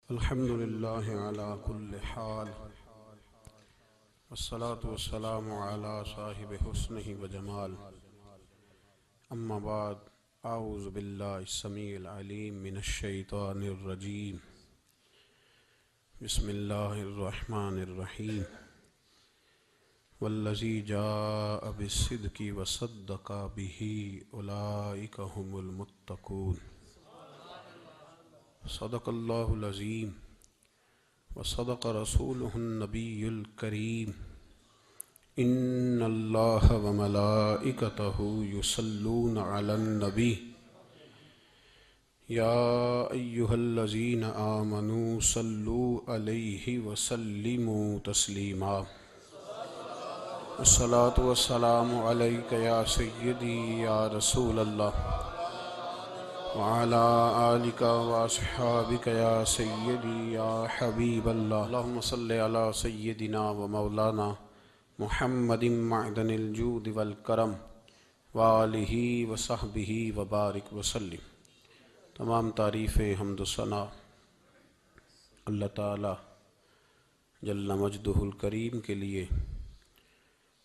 الحمد لله على كل حال والصلاة والسلام على صاحب حسنه وجمال. أما بعد، أعوذ بالله السميع العليم من الشيطان الرجيم. بسم الله الرحمن الرحيم. والذي جاء بالصدق وصدق به أولئك هم المتقون. صدق الله العظيم وصدق رسوله النبي الكريم. إن الله وملائكته يصلون على النبي يا أيها الذين آمنوا صلوا عليه وسلموا تسليما. الصلاة والسلام عليك يا سيدي يا رسول الله وعلى آلك وأصحابك يا سيدي يا حبيب الله. اللهم صل على سيدنا ومولانا محمد معدن الجود والکرم وآلہ وصحبہ وبارک وسلم. تمام تعریفیں حمد و ثنا اللہ تعالی جل مجدہ الکریم کے لیے.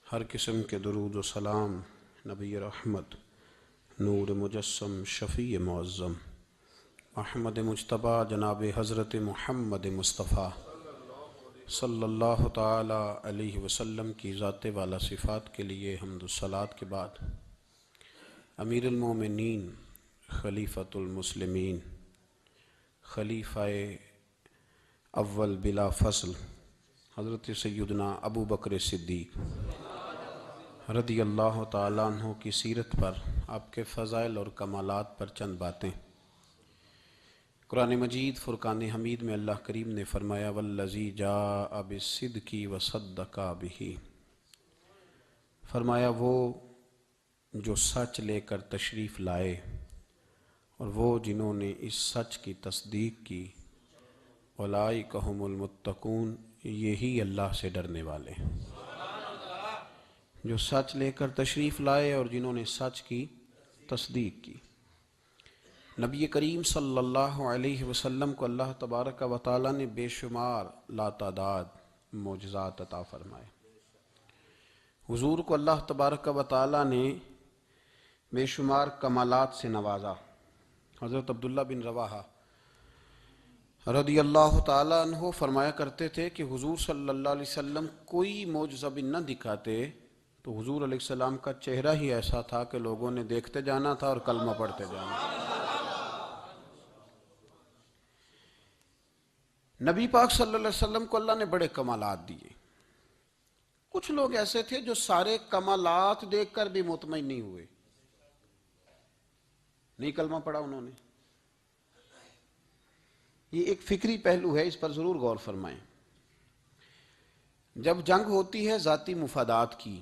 ہر قسم کے درود و سلام نبی رحمت، نور مجسم، شفیع معظم احمد مجتبیٰ جناب حضرت محمد مصطفیٰ صلی اللہ تعالی علیہ وسلم کی ذات والا صفات کے لیے حمد و صلات کے بعد، امیر المومنین، خلیفۃ المسلمین، خلیفہ اول بلا فصل حضرت سیدنا ابو بکر صدیق رضی اللہ تعالیٰ عنہ کی سیرت پر، آپ کے فضائل اور کمالات پر چند باتیں. قرآن مجید فرقان حمید میں اللہ کریم نے فرمایا والذی جاء بالصدق وصدق بہ، فرمایا وہ جو سچ لے کر تشریف لائے اور وہ جنہوں نے اس سچ کی تصدیق کی. اولئک ھم المتقون، یہی اللہ سے ڈرنے والے ہیں. جو سچ لے کر تشریف لائے اور جنہوں نے سچ کی تصدیق کی. نبی کریم صلی اللہ علیہ وسلم کو اللہ تبارک و تعالیٰ نے بے شمار لاتعداد معجزات عطا فرمائے. حضور کو اللہ تبارک و تعالیٰ نے بے شمار کمالات سے نوازا. حضرت عبداللہ بن رواحہ رضی اللہ تعالیٰ عنہ فرمایا کرتے تھے کہ حضور صلی اللہ علیہ وسلم کوئی معجزہ بھی نہ دکھاتے تو حضور علیہ السلام کا چہرہ ہی ایسا تھا کہ لوگوں نے دیکھتے جانا تھا اور کلمہ پڑھتے جانا تھا. نبی پاک صلی اللہ علیہ وسلم کو اللہ نے بڑے کمالات دیے. کچھ لوگ ایسے تھے جو سارے کمالات دیکھ کر بھی مطمئن نہیں ہوئے، نہیں کلمہ پڑھا انہوں نے. یہ ایک فکری پہلو ہے، اس پر ضرور غور فرمائیں. جب جنگ ہوتی ہے ذاتی مفادات کی،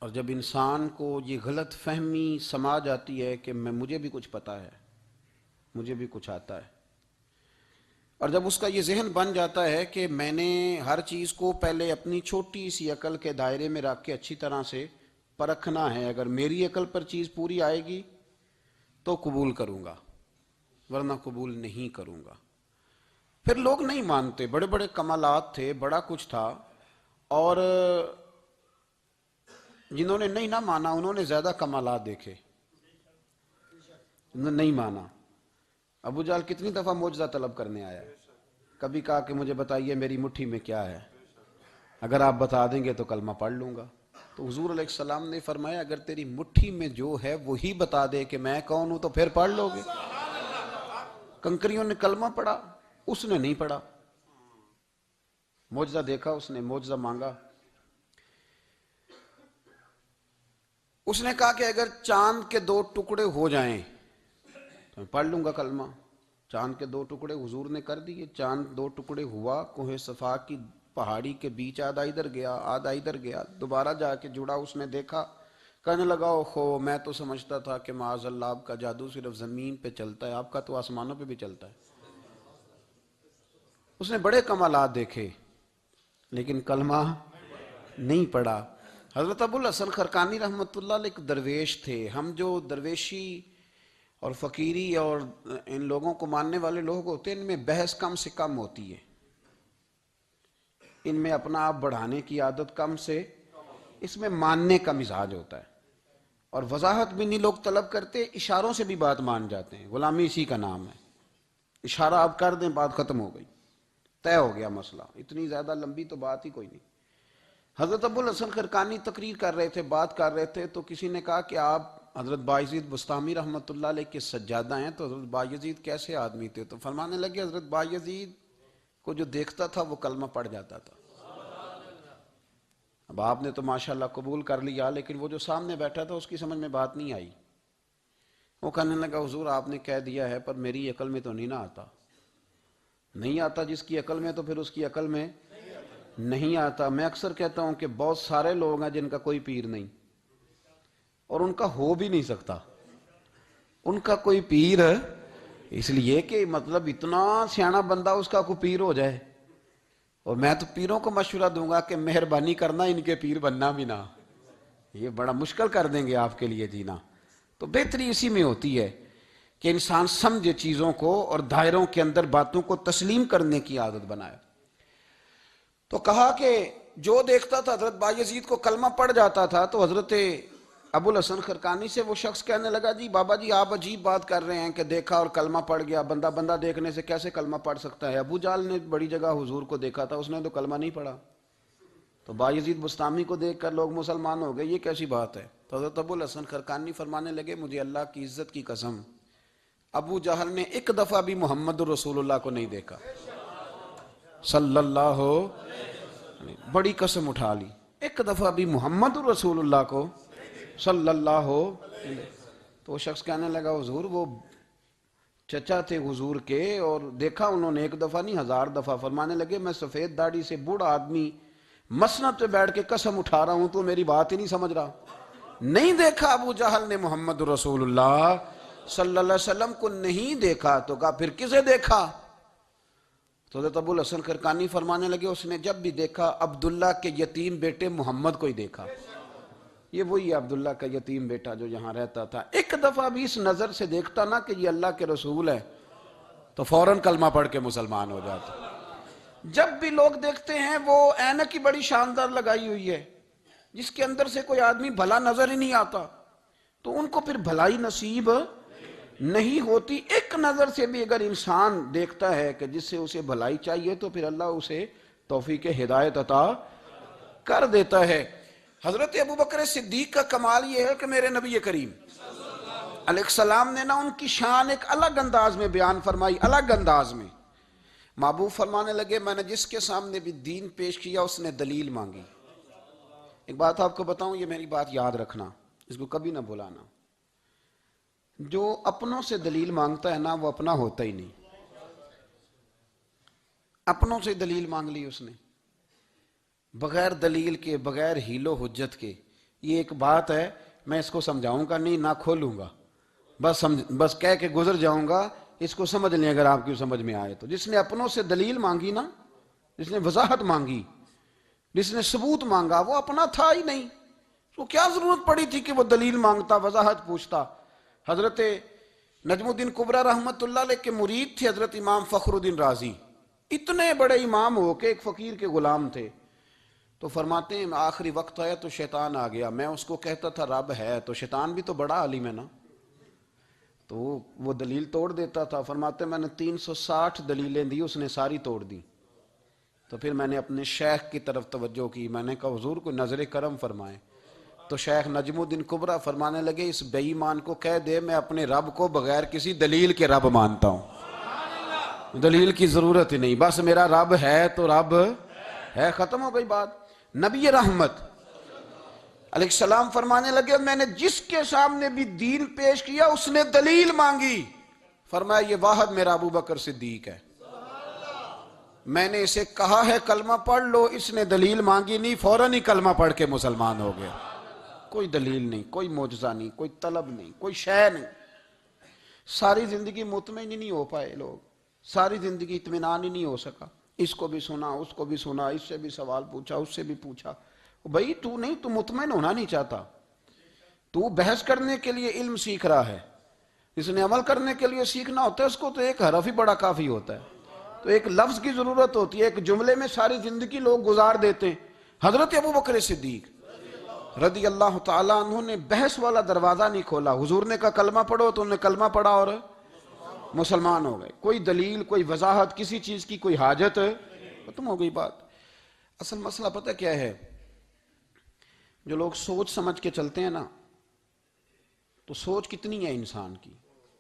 اور جب انسان کو یہ غلط فہمی سما جاتی ہے کہ مجھے بھی کچھ پتہ ہے، مجھے بھی کچھ آتا ہے، اور جب اس کا یہ ذہن بن جاتا ہے کہ میں نے ہر چیز کو پہلے اپنی چھوٹی سی عقل کے دائرے میں رکھ کے اچھی طرح سے پرکھنا ہے، اگر میری عقل پر چیز پوری آئے گی تو قبول کروں گا ورنہ قبول نہیں کروں گا. پھر لوگ نہیں مانتے. بڑے بڑے کمالات تھے، بڑا کچھ تھا، اور جنہوں نے نہیں نہ مانا انہوں نے زیادہ کمالات دیکھے. انہوں نے نہیں مانا. ابو جہل کتنی دفعہ معجزہ طلب کرنے آیا، کبھی کہا کہ مجھے بتائیے میری مٹھی میں کیا ہے، اگر آپ بتا دیں گے تو کلمہ پڑھ لوں گا. تو حضور علیہ السلام نے فرمایا اگر تیری مٹھی میں جو ہے وہی بتا دے کہ میں کون ہوں تو پھر پڑھ لو گے. کنکریوں نے کلمہ پڑھا، اس نے نہیں پڑھا. معجزہ دیکھا، اس نے معجزہ مانگا. اس نے کہا کہ اگر چاند کے 2 ٹکڑے ہو جائیں تو میں پڑھ لوں گا کلمہ. چاند کے 2 ٹکڑے حضور نے کر دیے. چاند 2 ٹکڑے ہوا، کوہ صفا کی پہاڑی کے بیچ آدھا ادھر گیا آدھا ادھر گیا، دوبارہ جا کے جڑا. اس نے دیکھا، کہنے لگا اوہو میں تو سمجھتا تھا کہ معاذ اللہ آپ کا جادو صرف زمین پہ چلتا ہے، آپ کا تو آسمانوں پہ بھی چلتا ہے. اس نے بڑے کمالات دیکھے لیکن کلمہ نہیں پڑھا. حضرت ابو الحسن خرقانی رحمۃ اللہ علیہ ایک درویش تھے. ہم جو درویشی اور فقیری اور ان لوگوں کو ماننے والے لوگ ہوتے ہیں، ان میں بحث کم سے کم ہوتی ہے، ان میں اپنا آپ بڑھانے کی عادت کم سے، اس میں ماننے کا مزاج ہوتا ہے، اور وضاحت بھی نہیں لوگ طلب کرتے، اشاروں سے بھی بات مان جاتے ہیں، غلامی اسی کا نام ہے، اشارہ آپ کر دیں بات ختم ہو گئی، طے ہو گیا مسئلہ، اتنی زیادہ لمبی تو بات ہی کوئی نہیں۔ حضرت ابو الحسن خرقانی تقریر کر رہے تھے، بات کر رہے تھے، تو کسی نے کہا کہ آپ حضرت بایزید بستامی رحمۃ اللہ علیہ کے سجادہ ہیں، تو حضرت بایزید کیسے آدمی تھے؟ تو فرمانے لگے حضرت بایزید کو جو دیکھتا تھا وہ کلمہ پڑھ جاتا تھا۔ اب آپ نے تو ماشاءاللہ قبول کر لیا، لیکن وہ جو سامنے بیٹھا تھا اس کی سمجھ میں بات نہیں آئی، وہ کہنے لگا حضور آپ نے کہہ دیا ہے پر میری عقل میں تو نہیں نہ آتا۔ نہیں آتا جس کی عقل میں، تو پھر اس کی عقل میں نہیں آتا۔ میں اکثر کہتا ہوں کہ بہت سارے لوگ ہیں جن کا کوئی پیر نہیں، اور ان کا ہو بھی نہیں سکتا، ان کا کوئی پیر، اس لیے کہ مطلب اتنا سیاںا بندہ اس کا کوئی پیر ہو جائے۔ اور میں تو پیروں کو مشورہ دوں گا کہ مہربانی کرنا ان کے پیر بننا بھی نہ، یہ بڑا مشکل کر دیں گے آپ کے لیے جینا۔ تو بہتری اسی میں ہوتی ہے کہ انسان سمجھے چیزوں کو اور دائروں کے اندر باتوں کو تسلیم کرنے کی عادت بنائے۔ تو کہا کہ جو دیکھتا تھا حضرت بایزید کو کلمہ پڑھ جاتا تھا، تو حضرت ابو الحسن خرقانی سے وہ شخص کہنے لگا جی بابا جی آپ عجیب بات کر رہے ہیں کہ دیکھا اور کلمہ پڑھ گیا، بندہ بندہ دیکھنے سے کیسے کلمہ پڑھ سکتا ہے؟ ابو جہل نے بڑی جگہ حضور کو دیکھا تھا، اس نے تو کلمہ نہیں پڑھا، تو بایزید بستامی کو دیکھ کر لوگ مسلمان ہو گئے، یہ کیسی بات ہے؟ تو حضرت ابو الحسن خرقانی فرمانے لگے مجھے اللہ کی عزت کی قسم، ابو جہل نے ایک دفعہ بھی محمد رسول اللہ کو نہیں دیکھا صلی اللہ ہو، بڑی قسم اٹھا لی، ایک دفعہ بھی محمد رسول اللہ کو صلی اللہ ہو۔ تو وہ شخص کہنے لگا حضور وہ چچا تھے حضور کے، اور دیکھا انہوں نے ایک دفعہ نہیں 1000 دفعہ۔ فرمانے لگے میں سفید داڑھی سے بوڑھا آدمی مسند پہ بیٹھ کے قسم اٹھا رہا ہوں تو میری بات ہی نہیں سمجھ رہا، نہیں دیکھا ابو جہل نے محمد رسول اللہ صلی اللہ علیہ وسلم کو، نہیں دیکھا۔ تو کہا پھر کسے دیکھا؟ تو حضرت ابو الحسن خرقانی فرمانے لگے اس نے جب بھی دیکھا عبداللہ کے یتیم بیٹے محمد کو ہی دیکھا، یہ وہی عبداللہ کا یتیم بیٹا جو یہاں رہتا تھا، ایک دفعہ بھی اس نظر سے دیکھتا نا کہ یہ اللہ کے رسول ہے تو فوراً کلمہ پڑھ کے مسلمان ہو جاتا۔ جب بھی لوگ دیکھتے ہیں وہ اینک کی بڑی شاندار لگائی ہوئی ہے جس کے اندر سے کوئی آدمی بھلا نظر ہی نہیں آتا، تو ان کو پھر بھلائی نصیب نہیں ہوتی۔ ایک نظر سے بھی اگر انسان دیکھتا ہے کہ جس سے اسے بھلائی چاہیے تو پھر اللہ اسے توفیق ہدایت عطا کر دیتا ہے۔ حضرت ابو بکر صدیق کا کمال یہ ہے کہ میرے نبی کریم علیہ السلام نے نا ان کی شان ایک الگ انداز میں بیان فرمائی، الگ انداز میں۔ محبوب فرمانے لگے میں نے جس کے سامنے بھی دین پیش کیا اس نے دلیل مانگی۔ ایک بات آپ کو بتاؤں، یہ میری بات یاد رکھنا، اس کو کبھی نہ بھلانا، جو اپنوں سے دلیل مانگتا ہے نا وہ اپنا ہوتا ہی نہیں، اپنوں سے دلیل مانگ لی اس نے بغیر دلیل کے، بغیر حیل و حجت کے۔ یہ ایک بات ہے، میں اس کو سمجھاؤں گا نہیں، نہ کھولوں گا، بس کہہ کے گزر جاؤں گا، اس کو سمجھ لیں اگر آپ کی سمجھ میں آئے تو۔ جس نے اپنوں سے دلیل مانگی نا، جس نے وضاحت مانگی، جس نے ثبوت مانگا، وہ اپنا تھا ہی نہیں، تو کیا ضرورت پڑی تھی کہ وہ دلیل مانگتا، وضاحت پوچھتا۔ حضرت نجم الدین کبریٰ رحمۃ اللہ علیہ کے مرید تھے حضرت امام فخر الدین رازی، اتنے بڑے امام ہو کے ایک فقیر کے غلام تھے۔ تو فرماتے ہیں آخری وقت آیا تو شیطان آ گیا، میں اس کو کہتا تھا رب ہے، تو شیطان بھی تو بڑا عالم ہے نا، تو وہ دلیل توڑ دیتا تھا۔ فرماتے میں نے 360 دلیلیں دی، اس نے ساری توڑ دی۔ تو پھر میں نے اپنے شیخ کی طرف توجہ کی، میں نے کہا حضور کو نظر کرم فرمائیں۔ تو شیخ نجم الدین کبریٰ فرمانے لگے اس بے ایمان کو کہہ دے میں اپنے رب کو بغیر کسی دلیل کے رب مانتا ہوں، دلیل کی ضرورت ہی نہیں، بس میرا رب ہے تو رب ہے، ختم ہو گئی بات۔ نبی رحمت علیہ السلام فرمانے لگے میں نے جس کے سامنے بھی دین پیش کیا اس نے دلیل مانگی، فرمایا یہ واحد میرا ابو بکر صدیق ہے، میں نے اسے کہا ہے کلمہ پڑھ لو، اس نے دلیل مانگی نہیں، فوراً ہی کلمہ پڑھ کے مسلمان ہو گیا۔ کوئی دلیل نہیں، کوئی معجزہ نہیں، کوئی طلب نہیں، کوئی شے نہیں۔ ساری زندگی مطمئن ہی نہیں ہو پائے لوگ، ساری زندگی اطمینان ہی نہیں ہو سکا، اس کو بھی سنا، اس کو بھی سنا، اس سے بھی سوال پوچھا، اس سے بھی پوچھا۔ بھائی تو مطمئن ہونا نہیں چاہتا، تو بحث کرنے کے لیے علم سیکھ رہا ہے، اس نے عمل کرنے کے لیے سیکھنا ہوتا ہے، اس کو تو ایک حرف ہی بڑا کافی ہوتا ہے، تو ایک لفظ کی ضرورت ہوتی ہے، ایک جملے میں ساری زندگی لوگ گزار دیتے ہیں۔ حضرت ابو بکر صدیق رضی اللہ تعالیٰ عنہ نے بحث والا دروازہ نہیں کھولا، حضور نے کہا کلمہ پڑھو تو انہوں نے کلمہ پڑھا اور مسلمان ہو گئے۔ کوئی دلیل، کوئی وضاحت کسی چیز کی کوئی حاجت، ختم ہو گئی بات۔ اصل مسئلہ پتہ کیا ہے، جو لوگ سوچ سمجھ کے چلتے ہیں نا، تو سوچ کتنی ہے انسان کی،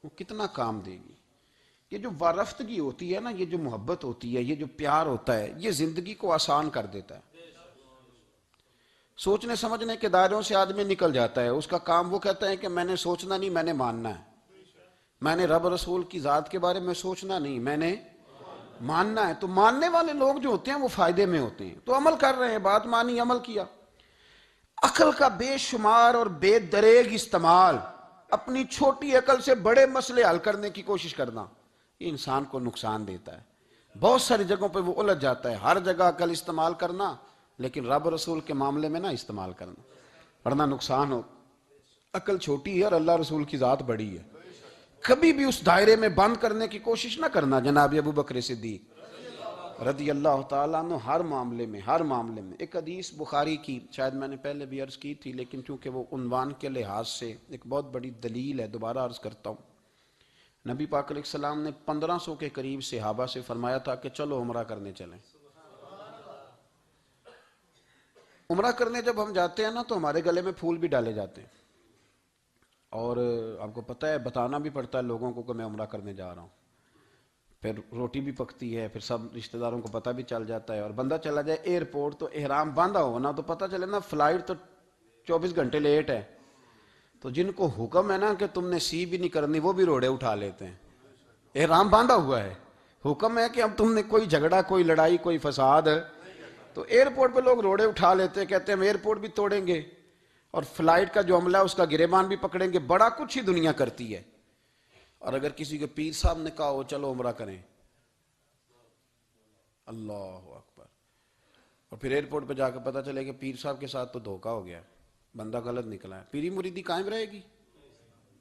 وہ کتنا کام دے گی۔ یہ جو وارفتگی ہوتی ہے نا، یہ جو محبت ہوتی ہے، یہ جو پیار ہوتا ہے، یہ زندگی کو آسان کر دیتا ہے۔ سوچنے سمجھنے کے دائروں سے آدمی نکل جاتا ہے، اس کا کام وہ کہتا ہے کہ میں نے سوچنا نہیں، میں نے ماننا ہے، میں نے رب رسول کی ذات کے بارے میں سوچنا نہیں، میں نے ماننا ہے۔ تو ماننے والے لوگ جو ہوتے ہیں وہ فائدے میں ہوتے ہیں، تو عمل کر رہے ہیں، بات مانی، عمل کیا۔ عقل کا بے شمار اور بے دریغ استعمال، اپنی چھوٹی عقل سے بڑے مسئلے حل کرنے کی کوشش کرنا، یہ انسان کو نقصان دیتا ہے۔ بہت ساری جگہوں پہ وہ الجھ جاتا ہے۔ ہر جگہ عقل استعمال کرنا، لیکن رب رسول کے معاملے میں نہ استعمال کرنا، ورنہ نقصان ہو۔ عقل چھوٹی ہے اور اللہ رسول کی ذات بڑی ہے، کبھی بھی اس دائرے میں بند کرنے کی کوشش نہ کرنا۔ جناب ابو بکر صدیق رضی اللہ تعالیٰ عنہ ہر معاملے میں ایک حدیث بخاری کی، شاید میں نے پہلے بھی عرض کی تھی، لیکن چونکہ وہ عنوان کے لحاظ سے ایک بہت بڑی دلیل ہے، دوبارہ عرض کرتا ہوں۔ نبی پاک علیہ السلام نے 1500 کے قریب صحابہ سے فرمایا تھا کہ چلو عمرہ کرنے چلیں۔ عمرہ کرنے جب ہم جاتے ہیں نا تو ہمارے گلے میں پھول بھی ڈالے جاتے ہیں، اور آپ کو پتہ ہے بتانا بھی پڑتا ہے لوگوں کو کہ میں عمرہ کرنے جا رہا ہوں۔ پھر روٹی بھی پکتی ہے، پھر سب رشتہ داروں کو پتہ بھی چل جاتا ہے، اور بندہ چلا جائے ایئرپورٹ تو احرام باندھا ہو نا تو پتہ چلے نا فلائٹ تو 24 گھنٹے لیٹ ہے، تو جن کو حکم ہے نا کہ تم نے سی بھی نہیں کرنی وہ بھی روڑے اٹھا لیتے ہیں۔ احرام باندھا ہوا ہے، حکم ہے کہ اب تم نے کوئی جھگڑا، کوئی لڑائی، کوئی فساد، تو ایئرپورٹ پہ لوگ روڑے اٹھا لیتے ہیں، کہتے ہیں ہم ایئرپورٹ بھی توڑیں گے اور فلائٹ کا جو عملہ ہے اس کا گریبان بھی پکڑیں گے، بڑا کچھ ہی دنیا کرتی ہے۔ اور اگر کسی کے پیر صاحب نے کہا ہو چلو عمرہ کریں، اللہ اکبر، اور پھر ایئرپورٹ پہ جا کے پتہ چلے کہ پیر صاحب کے ساتھ تو دھوکہ ہو گیا، بندہ غلط نکلا ہے، پیری مریدی قائم رہے گی؟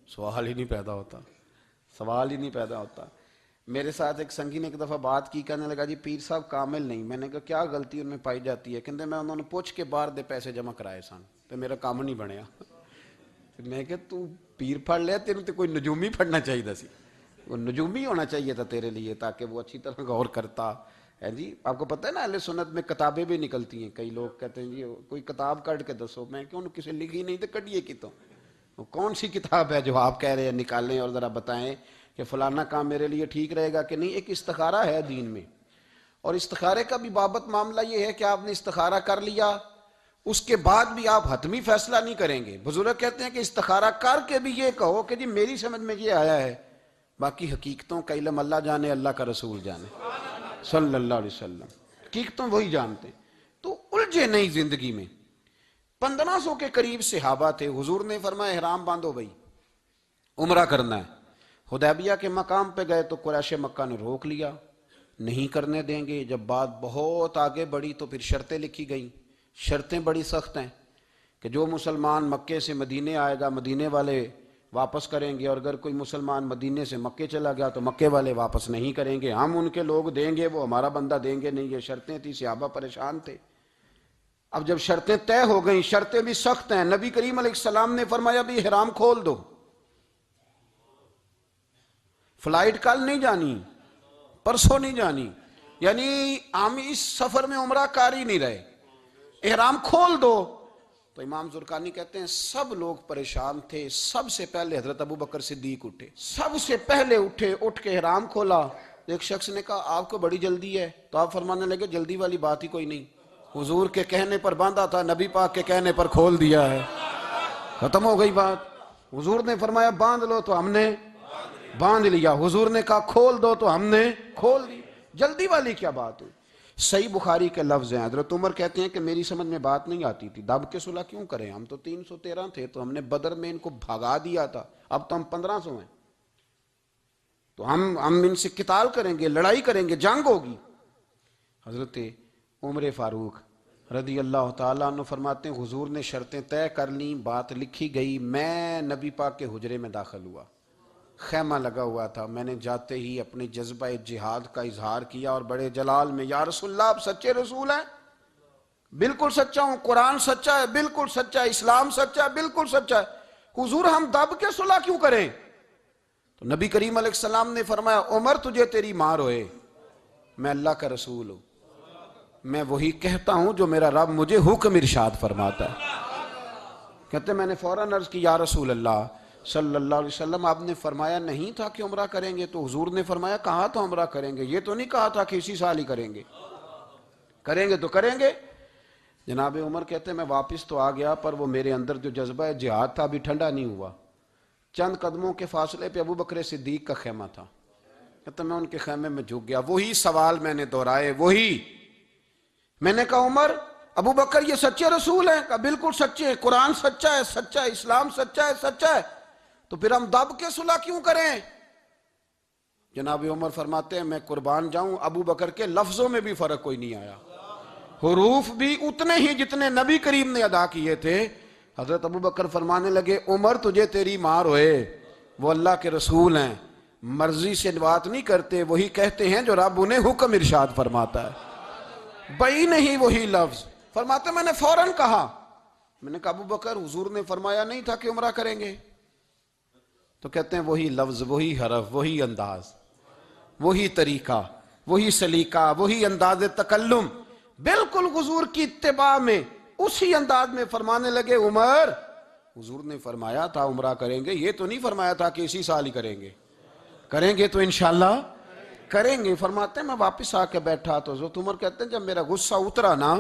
سوال ہی نہیں پیدا ہوتا۔ میرے ساتھ ایک سنگی نے ایک دفعہ بات کی، کہنے لگا جی پیر صاحب کامل نہیں۔ میں نے کہا کیا غلطی ان میں پائی جاتی ہے؟ کہتے میں انہوں نے پوچھ کے باہر دے پیسے جمع کرائے سن تو میرا کام نہیں بنیا۔ میں کہ تو پیر پڑھ لیا، تیرے تو کوئی نجومی پڑھنا چاہیے سی، وہ نجومی ہونا چاہیے تھا تیرے لیے، تاکہ وہ اچھی طرح غور کرتا ہے۔ جی آپ کو پتہ ہے نا اہل سنت میں کتابیں بھی نکلتی ہیں، کئی لوگ کہتے ہیں جی کوئی کتاب کٹ کے دسو، میں کیوں کسی لکھی نہیں تو کٹیے کی، تو وہ کون سی کتاب ہے جو آپ کہہ رہے ہیں نکالیں اور ذرا بتائیں کہ فلانا کام میرے لیے ٹھیک رہے گا کہ نہیں۔ ایک استخارہ ہے دین میں، اور استخارے کا بھی بابت معاملہ یہ ہے کہ آپ نے استخارہ کر لیا، اس کے بعد بھی آپ حتمی فیصلہ نہیں کریں گے۔ بزرگ کہتے ہیں کہ استخارہ کر کے بھی یہ کہو کہ جی میری سمجھ میں یہ آیا ہے، باقی حقیقتوں کا علم اللہ جانے، اللہ کا رسول جانے صلی اللہ علیہ وسلم، حقیقتوں وہی جانتے ہیں۔ تو الجھے نہیں زندگی میں۔ 1500 کے قریب صحابہ تھے، حضور نے فرمایا احرام باندھو بھائی، عمرہ کرنا ہے۔ حدیبیہ کے مقام پہ گئے تو قریش مکہ نے روک لیا، نہیں کرنے دیں گے۔ جب بات بہت آگے بڑھی تو پھر شرطیں لکھی گئیں، شرطیں بڑی سخت ہیں کہ جو مسلمان مکے سے مدینے آئے گا مدینے والے واپس کریں گے، اور اگر کوئی مسلمان مدینے سے مکے چلا گیا تو مکے والے واپس نہیں کریں گے، ہم ان کے لوگ دیں گے، وہ ہمارا بندہ دیں گے نہیں۔ یہ شرطیں تھی، صحابہ پریشان تھے۔ اب جب شرطیں طے ہو گئیں، شرطیں بھی سخت ہیں، نبی کریم علیہ السلام نے فرمایا بھی احرام کھول دو، فلائٹ کل نہیں جانی، پرسوں نہیں جانی، یعنی ہم اس سفر میں عمرہ کار ہی نہیں رہے، احرام کھول دو۔ تو امام زرقانی کہتے ہیں سب لوگ پریشان تھے، سب سے پہلے حضرت ابو بکر صدیق اٹھے، سب سے پہلے اٹھے، اٹھ کے احرام کھولا۔ ایک شخص نے کہا آپ کو بڑی جلدی ہے، تو آپ فرمانے لگے جلدی والی بات ہی کوئی نہیں، حضور کے کہنے پر باندھا تھا، نبی پاک کے کہنے پر کھول دیا ہے، ختم ہو گئی بات۔ حضور نے فرمایا باندھ لو تو ہم نے باندھ لیا، حضور نے کہا کھول دو تو ہم نے کھول دی، جلدی والی کیا بات ہوئی؟ صحیح بخاری کے لفظ ہیں، حضرت عمر کہتے ہیں کہ میری سمجھ میں بات نہیں آتی تھی، دب کے صلح کیوں کریں، ہم تو 313 تھے، تو ہم نے بدر میں ان کو بھگا دیا تھا، اب تو ہم 1500 ہیں، تو ہم ان سے قتال کریں گے، لڑائی کریں گے، جنگ ہوگی۔ حضرت عمر فاروق رضی اللہ تعالیٰ عنہ فرماتے ہیں حضور نے شرطیں طے کر لیں، بات لکھی گئی، میں نبی پاک کے حجرے میں داخل ہوا، خیمہ لگا ہوا تھا، میں نے جاتے ہی اپنے جذبہ جہاد کا اظہار کیا اور بڑے جلال میں، یا رسول اللہ آپ سچے رسول ہیں؟ بالکل سچا ہوں، قرآن سچا ہے، بالکل سچا ہے، اسلام سچا ہے، بالکل سچا ہے، حضور ہم دب کے صلح کیوں کریں؟ تو نبی کریم علیہ السلام نے فرمایا عمر تجھے تیری ماں روئے، میں اللہ کا رسول ہوں، میں وہی کہتا ہوں جو میرا رب مجھے حکم ارشاد فرماتا ہے۔ کہتے میں نے فوراً عرض کی یا رسول اللہ صلی اللہ علیہ وسلم آپ نے فرمایا نہیں تھا کہ عمرہ کریں گے؟ تو حضور نے فرمایا کہا تو عمرہ کریں گے، یہ تو نہیں کہا تھا کہ اسی سال ہی کریں گے، کریں گے تو کریں گے۔ جناب عمر کہتے میں واپس تو آ گیا، پر وہ میرے اندر جو جذبہ جہاد تھا ابھی ٹھنڈا نہیں ہوا۔ چند قدموں کے فاصلے پہ ابو بکر صدیق کا خیمہ تھا، کہتے میں ان کے خیمے میں جھک گیا، وہی سوال میں نے دہرائے، وہی میں نے کہا عمر ابو بکر یہ سچے رسول ہیں؟ کہا بالکل سچے ہیں، قرآن سچا ہے، سچا ہے، اسلام سچا ہے، سچا ہے، تو پھر ہم دب کے صلح کیوں کریں؟ جناب عمر فرماتے ہیں میں قربان جاؤں ابو بکر کے لفظوں میں بھی فرق کوئی نہیں آیا، حروف بھی اتنے ہی جتنے نبی کریم نے ادا کیے تھے۔ حضرت ابو بکر فرمانے لگے عمر تجھے تیری ماں روئے، وہ اللہ کے رسول ہیں، مرضی سے بات نہیں کرتے، وہی کہتے ہیں جو رب انہیں حکم ارشاد فرماتا ہے، بئی نہیں وہی لفظ۔ فرماتے میں نے فوراً کہا، میں نے کہا ابو بکر حضور نے فرمایا نہیں تھا کہ عمرہ کریں گے؟ تو کہتے ہیں وہی لفظ، وہی حرف، وہی انداز، وہی طریقہ، وہی سلیقہ، وہی انداز تکلم، بالکل حضور کی اتباع میں اسی انداز میں فرمانے لگے عمر حضور نے فرمایا تھا عمرہ کریں گے، یہ تو نہیں فرمایا تھا کہ اسی سال ہی کریں گے، کریں گے تو انشاءاللہ کریں گے۔ فرماتے ہیں میں واپس آ کے بیٹھا تو حضرت عمر کہتے ہیں جب میرا غصہ اترا نا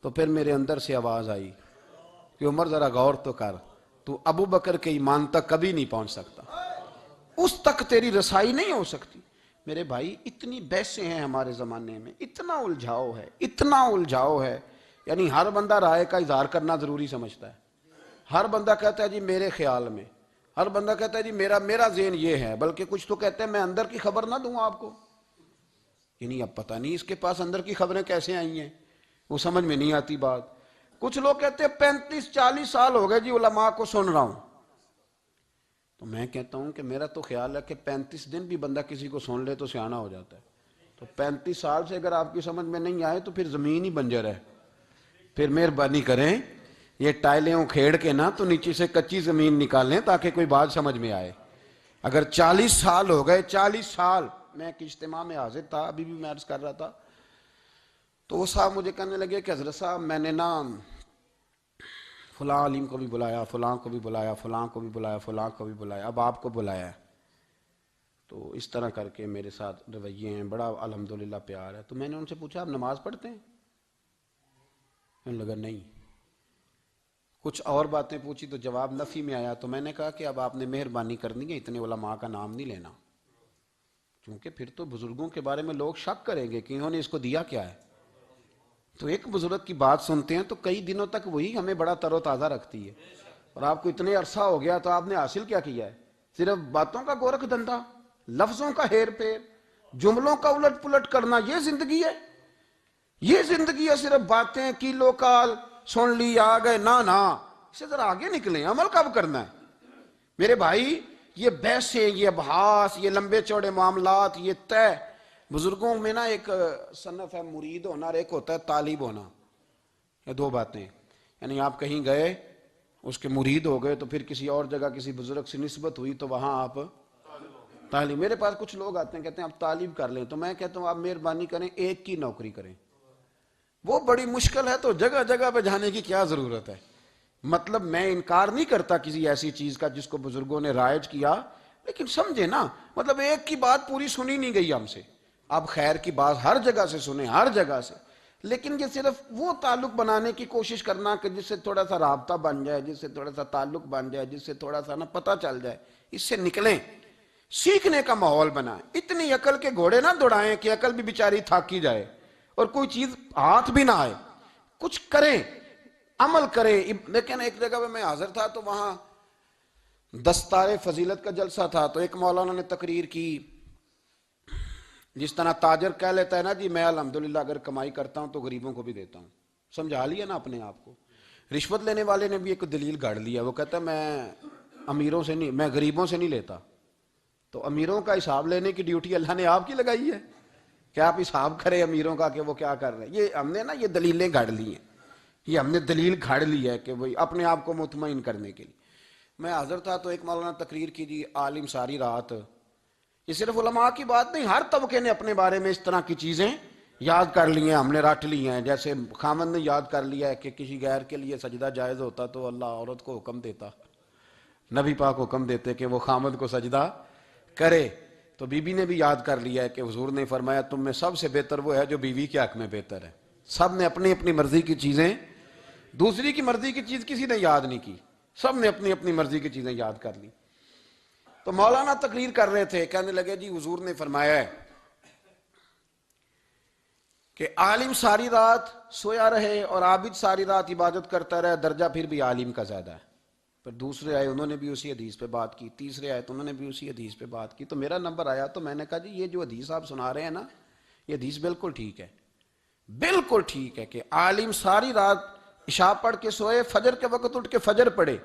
تو پھر میرے اندر سے آواز آئی کہ عمر ذرا غور تو کر، تو ابو بکر کے ایمان تک کبھی نہیں پہنچ سکتا، اس تک تیری رسائی نہیں ہو سکتی۔ میرے بھائی اتنی بحثیں ہیں ہمارے زمانے میں، اتنا الجھاؤ ہے، اتنا الجھاؤ ہے، یعنی ہر بندہ رائے کا اظہار کرنا ضروری سمجھتا ہے، ہر بندہ کہتا ہے جی میرے خیال میں، ہر بندہ کہتا ہے جی میرا ذہن یہ ہے، بلکہ کچھ تو کہتے ہیں میں اندر کی خبر نہ دوں آپ کو، یعنی اب پتہ نہیں اس کے پاس اندر کی خبریں کیسے آئی ہیں، وہ سمجھ میں نہیں آتی بات۔ کچھ لوگ کہتے ہیں 35-40 سال ہو گئے جی علماء کو سن رہا ہوں، تو میں کہتا ہوں کہ میرا تو خیال ہے کہ 35 دن بھی بندہ کسی کو سن لے تو سیانہ ہو جاتا ہے، تو 35 سال سے اگر آپ کی سمجھ میں نہیں آئے تو پھر زمین ہی بنجر ہے، پھر مہربانی کریں یہ ٹائلیں اکھیڑ کے نا تو نیچے سے کچی زمین نکالیں تاکہ کوئی بات سمجھ میں آئے۔ اگر 40 سال ہو گئے، 40 سال، میں ایک اجتماع میں حاضر تھا، ابھی بھی میں عرض کر رہا تھا، تو وہ صاحب مجھے کہنے لگے کہ حضرت صاحب میں نے نا فلاں عالم کو بھی بلایا، فلاں کو بھی بلایا، فلاں کو بھی بلایا، فلاں کو بھی بلایا، اب آپ کو بلایا ہے، تو اس طرح کر کے میرے ساتھ رویے ہیں، بڑا الحمدللہ پیار ہے۔ تو میں نے ان سے پوچھا آپ نماز پڑھتے ہیں؟ انہوں نے لگا نہیں، کچھ اور باتیں پوچھی تو جواب نفی میں آیا، تو میں نے کہا کہ اب آپ نے مہربانی کرنی ہے اتنے علماء کا نام نہیں لینا، کیونکہ پھر تو بزرگوں کے بارے میں لوگ شک کریں گے کہ انہوں نے اس کو دیا کیا ہے۔ تو ایک بزرگ کی بات سنتے ہیں تو کئی دنوں تک وہی ہمیں بڑا تر و تازہ رکھتی ہے، اور آپ کو اتنے عرصہ ہو گیا تو آپ نے حاصل کیا کیا ہے؟ صرف باتوں کا گورکھ دھندا، لفظوں کا ہیر پھیر، جملوں کا الٹ پلٹ کرنا، یہ زندگی ہے؟ یہ زندگی ہے صرف باتیں کیلو کال سن لی آ گئے؟ نا، اسے ذرا آگے نکلیں، عمل کب کرنا ہے؟ میرے بھائی یہ بحثیں، یہ ابحاث، یہ لمبے چوڑے معاملات، یہ طے، بزرگوں میں نا ایک صنف ہے مرید ہونا اور ایک ہوتا ہے طالب ہونا، یہ دو باتیں، یعنی آپ کہیں گئے اس کے مرید ہو گئے تو پھر کسی اور جگہ کسی بزرگ سے نسبت ہوئی تو وہاں آپ طالب۔ میرے پاس کچھ لوگ آتے ہیں کہتے ہیں آپ طالب کر لیں، تو میں کہتا ہوں آپ مہربانی کریں ایک کی نوکری کریں، وہ بڑی مشکل ہے تو جگہ جگہ پہ جانے کی کیا ضرورت ہے؟ مطلب میں انکار نہیں کرتا کسی ایسی چیز کا جس کو بزرگوں نے رائج کیا، لیکن سمجھے نا، مطلب ایک کی بات پوری سنی نہیں گئی ہم سے، آپ خیر کی بات ہر جگہ سے سنیں، ہر جگہ سے، لیکن یہ صرف وہ تعلق بنانے کی کوشش کرنا کہ جس سے تھوڑا سا رابطہ بن جائے، جس سے تھوڑا سا تعلق بن جائے، جس سے تھوڑا سا نا پتہ چل جائے، اس سے نکلیں، سیکھنے کا ماحول بنائیں، اتنی عقل کے گھوڑے نہ دوڑائیں کہ عقل بھی بیچاری تھاکی جائے اور کوئی چیز ہاتھ بھی نہ آئے، کچھ کریں، عمل کریں۔ لیکن ایک جگہ پہ میں حاضر تھا تو وہاں دستار فضیلت کا جلسہ تھا، تو ایک مولانا نے تقریر کی، جس طرح تاجر کہہ لیتا ہے نا جی میں الحمدللہ اگر کمائی کرتا ہوں تو غریبوں کو بھی دیتا ہوں، سمجھا لیا نا اپنے آپ کو۔ رشوت لینے والے نے بھی ایک دلیل گاڑ لیا، وہ کہتا ہے میں امیروں سے نہیں، میں غریبوں سے نہیں لیتا، تو امیروں کا حساب لینے کی ڈیوٹی اللہ نے آپ کی لگائی ہے کہ آپ حساب کریں امیروں کا کہ وہ کیا کر رہے ہیں. یہ ہم نے نا یہ دلیلیں گھڑ لی ہیں, یہ ہم نے دلیل گھڑ لی ہے کہ وہی اپنے آپ کو مطمئن کرنے کے لیے. میں حاضر تھا تو ایک مولانا تقریر کی جی, عالم ساری رات. یہ صرف علماء کی بات نہیں, ہر طبقے نے اپنے بارے میں اس طرح کی چیزیں یاد کر لی ہیں, ہم نے رٹ لی ہیں. جیسے خامد نے یاد کر لیا ہے کہ کسی غیر کے لیے سجدہ جائز ہوتا تو اللہ عورت کو حکم دیتا, نبی پاک حکم دیتے کہ وہ خامد کو سجدہ کرے. تو بی بی نے بھی یاد کر لیا ہے کہ حضور نے فرمایا تم میں سب سے بہتر وہ ہے جو بیوی کے حق میں بہتر ہے. سب نے اپنی اپنی مرضی کی چیزیں, دوسری کی مرضی کی چیز کسی نے یاد نہیں کی, سب نے اپنی اپنی مرضی کی چیزیں یاد کر لی. تو مولانا تقریر کر رہے تھے, کہنے لگے جی حضور نے فرمایا ہے کہ عالم ساری رات سویا رہے اور عابد ساری رات عبادت کرتا رہے, درجہ پھر بھی عالم کا زیادہ ہے. پھر دوسرے آئے, انہوں نے بھی اسی حدیث پہ بات کی. تیسرے آئے تو انہوں نے بھی اسی حدیث پہ بات کی. تو میرا نمبر آیا تو میں نے کہا جی یہ جو حدیث آپ سنا رہے ہیں نا, یہ حدیث بالکل ٹھیک ہے, بالکل ٹھیک ہے کہ عالم ساری رات عشاء پڑھ کے سوئے, فجر کے وقت اٹھ کے فجر پڑھے,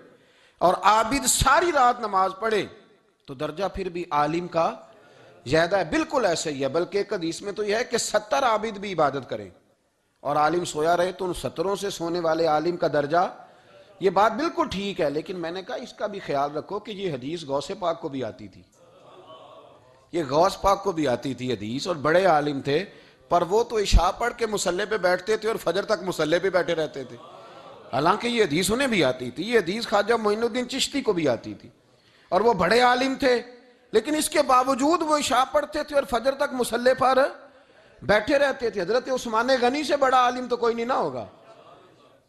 اور عابد ساری رات نماز پڑھے تو درجہ پھر بھی عالم کا زیادہ ہے. بالکل ایسے ہی ہے, بلکہ ایک حدیث میں تو یہ ہے کہ 70 عابد بھی عبادت کریں اور عالم سویا رہے تو ان 70 سے سونے والے عالم کا درجہ. یہ بات بالکل ٹھیک ہے, لیکن میں نے کہا اس کا بھی خیال رکھو کہ یہ حدیث غوث پاک کو بھی آتی تھی, یہ غوث پاک کو بھی آتی تھی حدیث, اور بڑے عالم تھے, پر وہ تو عشاء پڑھ کے مصلی پہ بیٹھتے تھے اور فجر تک مصلی پہ بیٹھے رہتے تھے. حالانکہ یہ حدیث انہیں بھی آتی تھی, یہ حدیث خواجہ معین الدین چشتی کو بھی آتی تھی, اور وہ بڑے عالم تھے, لیکن اس کے باوجود وہ عشاء پڑھتے تھے اور فجر تک مصلی پر بیٹھے رہتے تھے. حضرت عثمان غنی سے بڑا عالم تو کوئی نہیں نہ ہوگا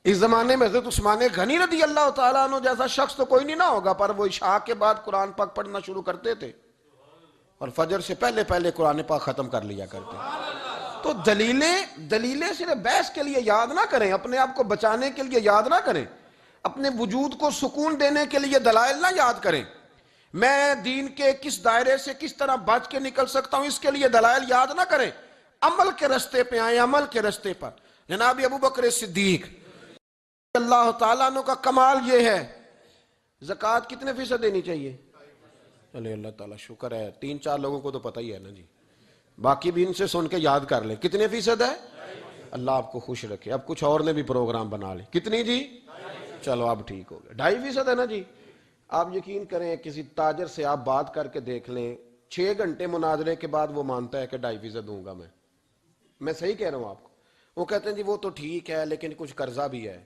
اس زمانے میں, حضرت عثمان غنی رضی اللہ تعالیٰ عنہ جیسا شخص تو کوئی نہیں نہ ہوگا, پر وہ عشاء کے بعد قرآن پاک پڑھنا شروع کرتے تھے اور فجر سے پہلے پہلے قرآن پاک ختم کر لیا کرتے. تو دلیلیں صرف بحث کے لیے یاد نہ کریں, اپنے آپ کو بچانے کے لیے یاد نہ کریں, اپنے وجود کو سکون دینے کے لیے دلائل نہ یاد کریں. میں دین کے کس دائرے سے کس طرح بچ کے نکل سکتا ہوں اس کے لیے دلائل یاد نہ کریں, عمل کے رستے پہ آئیں, عمل کے رستے پر. جناب ابو بکر صدیق اللہ تعالیٰ عنہ کا کمال یہ ہے, زکوٰۃ کتنے فیصد دینی چاہیے؟ چلے اللہ تعالیٰ شکر ہے, 3-4 لوگوں کو تو پتہ ہی ہے نا جی, باقی بھی ان سے سن کے یاد کر لیں. کتنے فیصد ہے؟ اللہ آپ کو خوش رکھے. اب کچھ اور نے بھی پروگرام بنا لے. کتنی جی؟ چلو اب ٹھیک ہو گیا, 2.5% ہے نا جی. آپ یقین کریں کسی تاجر سے آپ بات کر کے دیکھ لیں, 6 گھنٹے مناظرے کے بعد وہ مانتا ہے کہ 2.5% دوں گا میں صحیح کہہ رہا ہوں آپ کو. وہ کہتے ہیں جی وہ تو ٹھیک ہے لیکن کچھ قرضہ بھی ہے,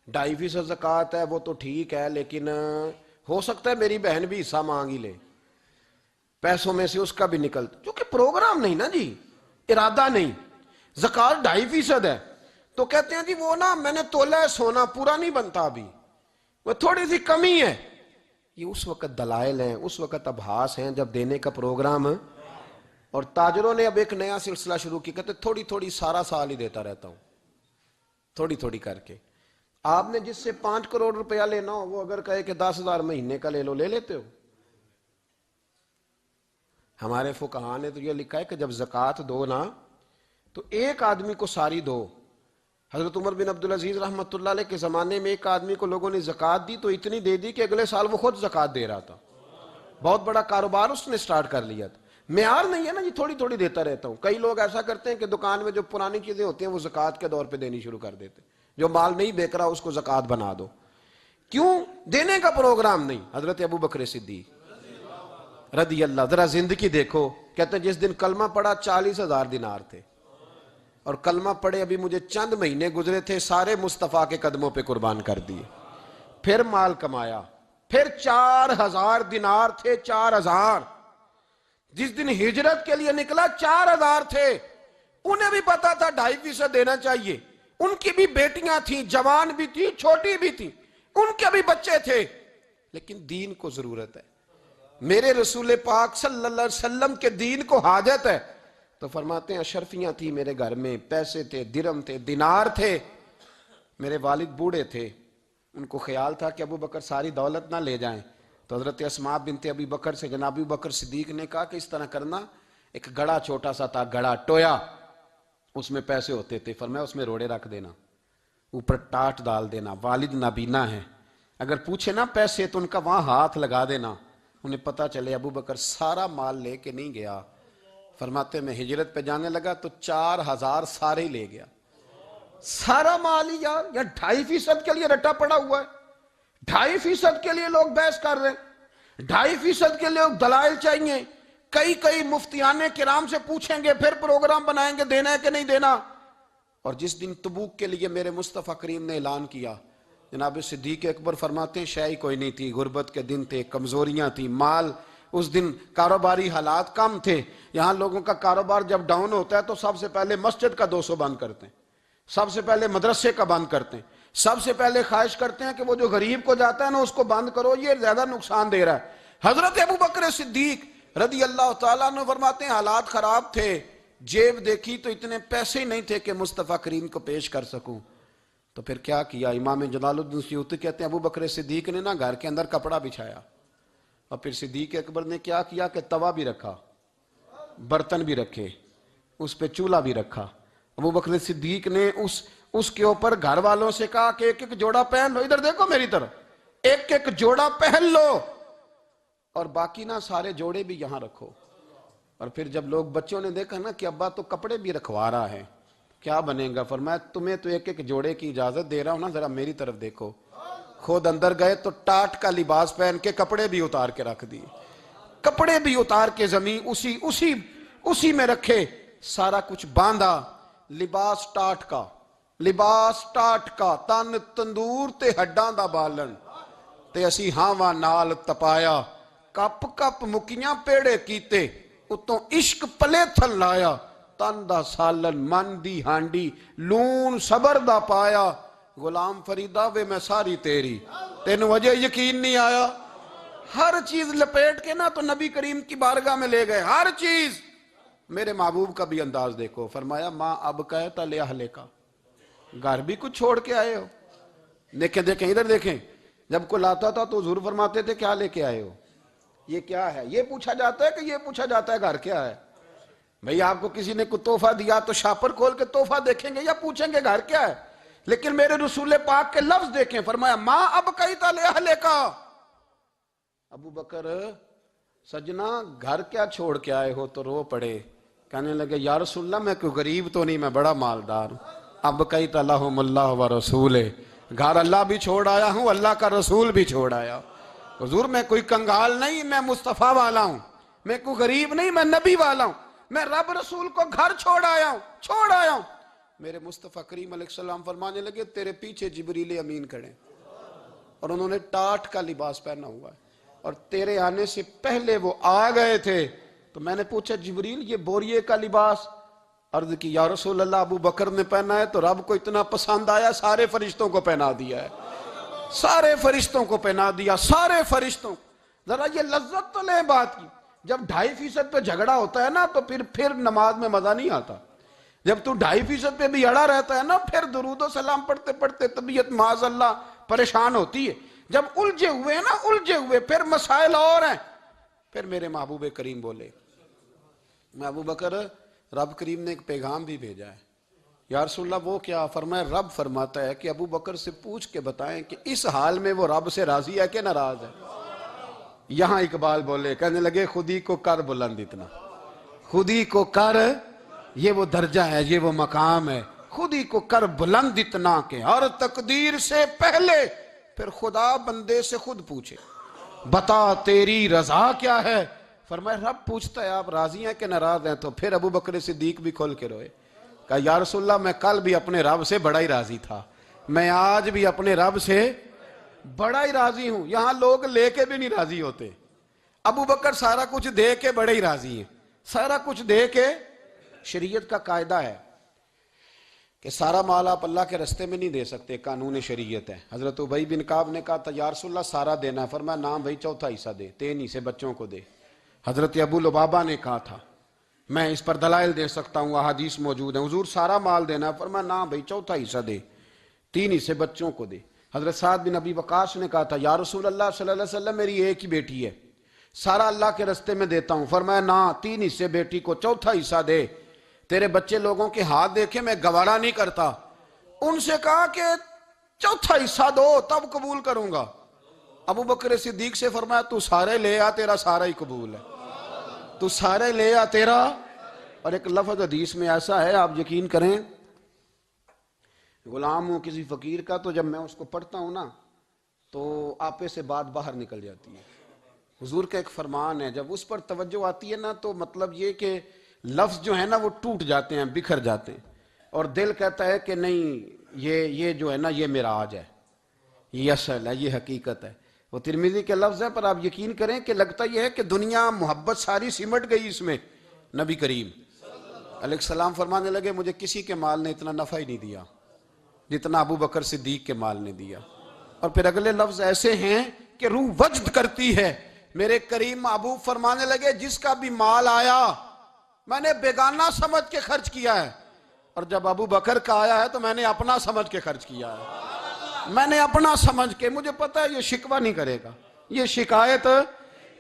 2.5% زکوٰۃ ہے وہ تو ٹھیک ہے لیکن ہو سکتا ہے میری بہن بھی حصہ مانگ ہی لے, پیسوں میں سے اس کا بھی نکلتا, کیونکہ پروگرام نہیں نا جی, ارادہ نہیں. زکوٰۃ 2.5% ہے تو کہتے ہیں جی وہ نا میں نے تولا ہے سونا, پورا نہیں بنتا ابھی, وہ تھوڑی سی کمی ہے. یہ اس وقت دلائل ہیں, اس وقت ابحاث ہیں جب دینے کا پروگرام. اور تاجروں نے اب ایک نیا سلسلہ شروع کی, کہتے تھوڑی تھوڑی سارا سال ہی دیتا رہتا ہوں, تھوڑی تھوڑی کر کے. آپ نے جس سے 5 کروڑ روپیہ لینا ہو وہ اگر کہے کہ 10,000 مہینے کا لے لو, لے لیتے ہو؟ ہمارے فقہاء نے تو یہ لکھا ہے کہ جب زکوٰۃ دو نا تو ایک آدمی کو ساری دو. حضرت عمر بن عبدالعزیز رحمۃ اللہ علیہ کے زمانے میں ایک آدمی کو لوگوں نے زکوٰۃ دی تو اتنی دے دی کہ اگلے سال وہ خود زکوٰۃ دے رہا تھا, بہت بڑا کاروبار اس نے سٹارٹ کر لیا تھا. معیار نہیں ہے نا جی تھوڑی تھوڑی دیتا رہتا ہوں. کئی لوگ ایسا کرتے ہیں کہ دکان میں جو پرانی چیزیں ہوتی ہیں وہ زکوٰۃ کے دور پہ دینی شروع کر دیتے, جو مال نہیں بیک رہا اس کو زکوٰۃ بنا دو. کیوں؟ دینے کا پروگرام نہیں. حضرت ابو بکر صدیق رضی اللہ, ذرا زندگی دیکھو, کہتے ہیں جس دن کلمہ پڑھا 40,000 دینار تھے, اور کلمہ پڑھے ابھی مجھے چند مہینے گزرے تھے, سارے مصطفیٰ کے قدموں پہ قربان کر دیے. پھر مال کمایا, پھر 4,000 دینار تھے, 4,000. جس دن ہجرت کے لیے نکلا 4,000 تھے. انہیں بھی پتا تھا 2.5% دینا چاہیے, ان کی بھی بیٹیاں تھیں, جوان بھی تھی, چھوٹی بھی تھی, ان کے بھی بچے تھے, لیکن دین کو ضرورت ہے. میرے رسول پاک صلی اللہ علیہ وسلم کے دین کو حاجت ہے. تو فرماتے ہیں اشرفیاں تھی میرے گھر میں, پیسے تھے, درہم تھے, دینار تھے. میرے والد بوڑھے تھے, ان کو خیال تھا کہ ابو بکر ساری دولت نہ لے جائیں. تو حضرت اسماء بنت ابی بکر سے جناب ابو بکر صدیق نے کہا کہ اس طرح کرنا, ایک گڑا چھوٹا سا تھا, گڑا ٹویا, اس میں پیسے ہوتے تھے. فرمایا اس میں روڑے رکھ دینا, اوپر ٹاٹ ڈال دینا, والد نابینا ہے, اگر پوچھے نا پیسے تو ان کا وہاں ہاتھ لگا دینا, انہیں پتہ چلے ابو بکر سارا مال لے کے نہیں گیا. فرماتے میں ہجرت پہ جانے لگا تو 4000 سارے ہی لے گیا. سارا مال ہی یار 2.5% کے لیے رٹا پڑا ہوا ہے. 2.5% کے لیے لوگ بحث کر رہے ہیں. 2.5% کے لیے لوگ دلائل چاہیے. کئی مفتیان کرام سے پوچھیں گے, پھر پروگرام بنائیں گے دینا ہے کہ نہیں دینا. اور جس دن تبوک کے لیے میرے مصطفیٰ کریم نے اعلان کیا, جناب صدیق اکبر فرماتے ہیں شے کوئی نہیں تھی, غربت کے دن تھے, کمزوریاں تھیں, مال اس دن کاروباری حالات کم تھے. یہاں لوگوں کا کاروبار جب ڈاؤن ہوتا ہے تو سب سے پہلے مسجد کا 200 بند کرتے ہیں, سب سے پہلے مدرسے کا بند کرتے ہیں, سب سے پہلے خواہش کرتے ہیں کہ وہ جو غریب کو جاتا ہے نا اس کو بند کرو, یہ زیادہ نقصان دے رہا ہے. حضرت ابو بکر صدیق رضی اللہ تعالیٰ عنہ فرماتے ہیں حالات خراب تھے, جیب دیکھی تو اتنے پیسے نہیں تھے کہ مصطفیٰ کریم کو پیش کر سکوں. تو پھر کیا کیا؟ امام جلال الدین سیوطی کہتے ہیں ابو بکر صدیق نے نا گھر کے اندر کپڑا بچھایا, اور پھر صدیق اکبر نے کیا کیا کہ توا بھی رکھا, برتن بھی رکھے, اس پہ چولہا بھی رکھا. ابو بکر صدیق نے اس کے اوپر گھر والوں سے کہا کہ ایک ایک جوڑا پہن لو, ادھر دیکھو میری طرف, ایک ایک جوڑا پہن لو, اور باقی نا سارے جوڑے بھی یہاں رکھو. اور پھر جب لوگ بچوں نے دیکھا نا کہ ابا تو کپڑے بھی رکھوا رہا ہے, کیا بنے گا؟ فرمایا تمہیں تو ایک ایک جوڑے کی اجازت دے رہا ہوں نا, ذرا میری طرف دیکھو. خود اندر گئے تو ٹاٹ کا لباس پہن کے کپڑے بھی اتار کے رکھ دیے, کپڑے بھی اتار کے زمین اسی میں رکھے, سارا کچھ باندھا. لباس ٹاٹ کا تن تندور تے ہڈاں دا بالن, تے اسی ہاواں نال تپایا, کپ کپ مکیاں پیڑے کیتے, اتوں عشق پلے تھل لایا, تن دا سالن من دی ہانڈی لون صبر دا پایا. غلام فریدہ وے میں ساری تیری, تینوں وجہ یقین نہیں آیا. ہر چیز لپیٹ کے نا تو نبی کریم کی بارگاہ میں لے گئے, ہر چیز. میرے محبوب کا بھی انداز دیکھو, فرمایا ماں اب کہتا لے اہلے کا, گھر بھی کچھ چھوڑ کے آئے ہو. دیکھیں ادھر دیکھیں, جب کوئی لاتا تھا تو حضور فرماتے تھے کیا لے کے آئے ہو, یہ کیا ہے؟ یہ پوچھا جاتا ہے کہ یہ پوچھا جاتا ہے گھر کیا ہے؟ بھئی آپ کو کسی نے کوئی تحفہ دیا تو شاپر کھول کے تحفہ دیکھیں گے یا پوچھیں گے گھر کیا ہے؟ لیکن میرے رسول پاک کے لفظ دیکھیں, فرمایا ماں اب کہتا لے اہلے کا. ابو بکر سجنا گھر کیا چھوڑ کے آئے ہو؟ تو رو پڑے, کہنے لگے یا رسول اللہ میں کوئی غریب تو نہیں, میں بڑا مالدار ہوں. اب کہتا لہم اللہ و رسولے, گھر اللہ بھی چھوڑ آیا ہوں, اللہ کا رسول بھی چھوڑ آیا. حضور میں کوئی کنگال نہیں, میں مصطفیٰ والا ہوں, میں کوئی غریب نہیں, میں نبی والا ہوں, میں رب رسول کو گھر چھوڑ آیا ہوں. میرے مصطفیٰ کریم علیہ السلام فرمانے لگے تیرے پیچھے جبریل امین کھڑے, اور انہوں نے ٹاٹ کا لباس پہنا ہوا ہے, اور تیرے آنے سے پہلے وہ آ گئے تھے. تو میں نے پوچھا جبریل یہ بوریے کا لباس؟ عرض کی یا رسول اللہ ابو بکر نے پہنا ہے تو رب کو اتنا پسند آیا سارے فرشتوں کو پہنا دیا ہے, سارے فرشتوں کو پہنا دیا, سارے فرشتوں. ذرا یہ لذت تو لیں بات کی, جب 2.5% پہ جھگڑا ہوتا ہے نا تو پھر نماز میں مزہ نہیں آتا. جب تو 2.5% پہ بھی اڑا رہتا ہے نا, پھر درود و سلام پڑھتے پڑھتے طبیعت معاذ اللہ پریشان ہوتی ہے. جب الجھے ہوئے پھر مسائل اور ہیں. پھر میرے محبوب کریم بولے, میں ابو بکر رب کریم نے ایک پیغام بھی بھیجا ہے. یا رسول اللہ وہ کیا؟ فرمایا رب فرماتا ہے کہ ابو بکر سے پوچھ کے بتائیں کہ اس حال میں وہ رب سے راضی ہے کہ ناراض ہے. یہاں اقبال بولے, کہنے لگے خودی کو کر بلند اتنا, خودی کو کر, یہ وہ درجہ ہے, یہ وہ مقام ہے, خودی کو کر بلند اتنا کہ ہر تقدیر سے پہلے پھر خدا بندے سے خود پوچھے بتا تیری رضا کیا ہے. فرمایا رب پوچھتا ہے آپ راضی ہیں کہ ناراض ہیں. تو پھر ابو بکر صدیق بھی کھول کے روئے, کہا یا رسول اللہ میں کل بھی اپنے رب سے بڑا ہی راضی تھا, میں آج بھی اپنے رب سے بڑا ہی راضی ہوں. یہاں لوگ لے کے بھی نہیں راضی ہوتے, ابو بکر سارا کچھ دے کے بڑے ہی راضی ہیں, سارا کچھ دے کے. شریعت کا قاعدہ ہے کہ سارا مال آپ اللہ کے رستے میں نہیں دے سکتے, قانون شریعت ہے. حضرت ابی بن کعب نے کہا تھا یا رسول اللہ سارا دینا ہے, فرمایا نام بھائی چوتھا حصہ دے, 3 حصے بچوں کو دے. حضرت ابو لبابہ نے کہا تھا میں اس پر دلائل دے سکتا ہوں, احادیث موجود ہیں, حضور سارا مال دینا ہے, فرمایا نام بھائی چوتھا حصہ دے, 3 حصے بچوں کو دے. حضرت سعد بن ابی وقاص نے کہا تھا یا رسول اللہ صلی اللہ علیہ وسلم میری ایک ہی بیٹی ہے, سارا اللہ کے رستے میں دیتا ہوں. فرمایا نہ, 3 حصے بیٹی کو, چوتھا حصہ دے. تیرے بچے لوگوں کے ہاتھ دیکھے میں گوارا نہیں کرتا. ان سے کہا کہ چوتھا حصہ دو تب قبول کروں گا. ابو بکر صدیق سے فرمایا تو سارے لے آ، تیرا سارا ہی قبول ہے، تو سارے لے آ تیرا۔ اور ایک لفظ حدیث میں ایسا ہے، آپ یقین کریں، غلام ہوں کسی فقیر کا، تو جب میں اس کو پڑھتا ہوں نا تو آپے سے بات باہر نکل جاتی ہے۔ حضور کا ایک فرمان ہے، جب اس پر توجہ آتی ہے نا تو مطلب یہ کہ لفظ جو ہے نا وہ ٹوٹ جاتے ہیں، بکھر جاتے ہیں، اور دل کہتا ہے کہ نہیں، یہ جو ہے نا یہ معراج ہے، یہ اصل ہے، یہ حقیقت ہے۔ وہ ترمذی کے لفظ ہے، پر آپ یقین کریں کہ لگتا یہ ہے کہ دنیا محبت ساری سمٹ گئی اس میں۔ نبی کریم علیہ السلام فرمانے لگے مجھے کسی کے مال نے اتنا نفع ہی نہیں دیا جتنا ابو بکر صدیق کے مال نے دیا۔ اور پھر اگلے لفظ ایسے ہیں کہ روح وجد کرتی ہے۔ میرے کریم محبوب فرمانے لگے جس کا بھی مال آیا میں نے بیگانہ سمجھ کے خرچ کیا ہے، اور جب ابو بکر کا آیا ہے تو میں نے اپنا سمجھ کے خرچ کیا ہے، میں نے اپنا سمجھ کے، مجھے پتا ہے یہ شکوہ نہیں کرے گا، یہ شکایت،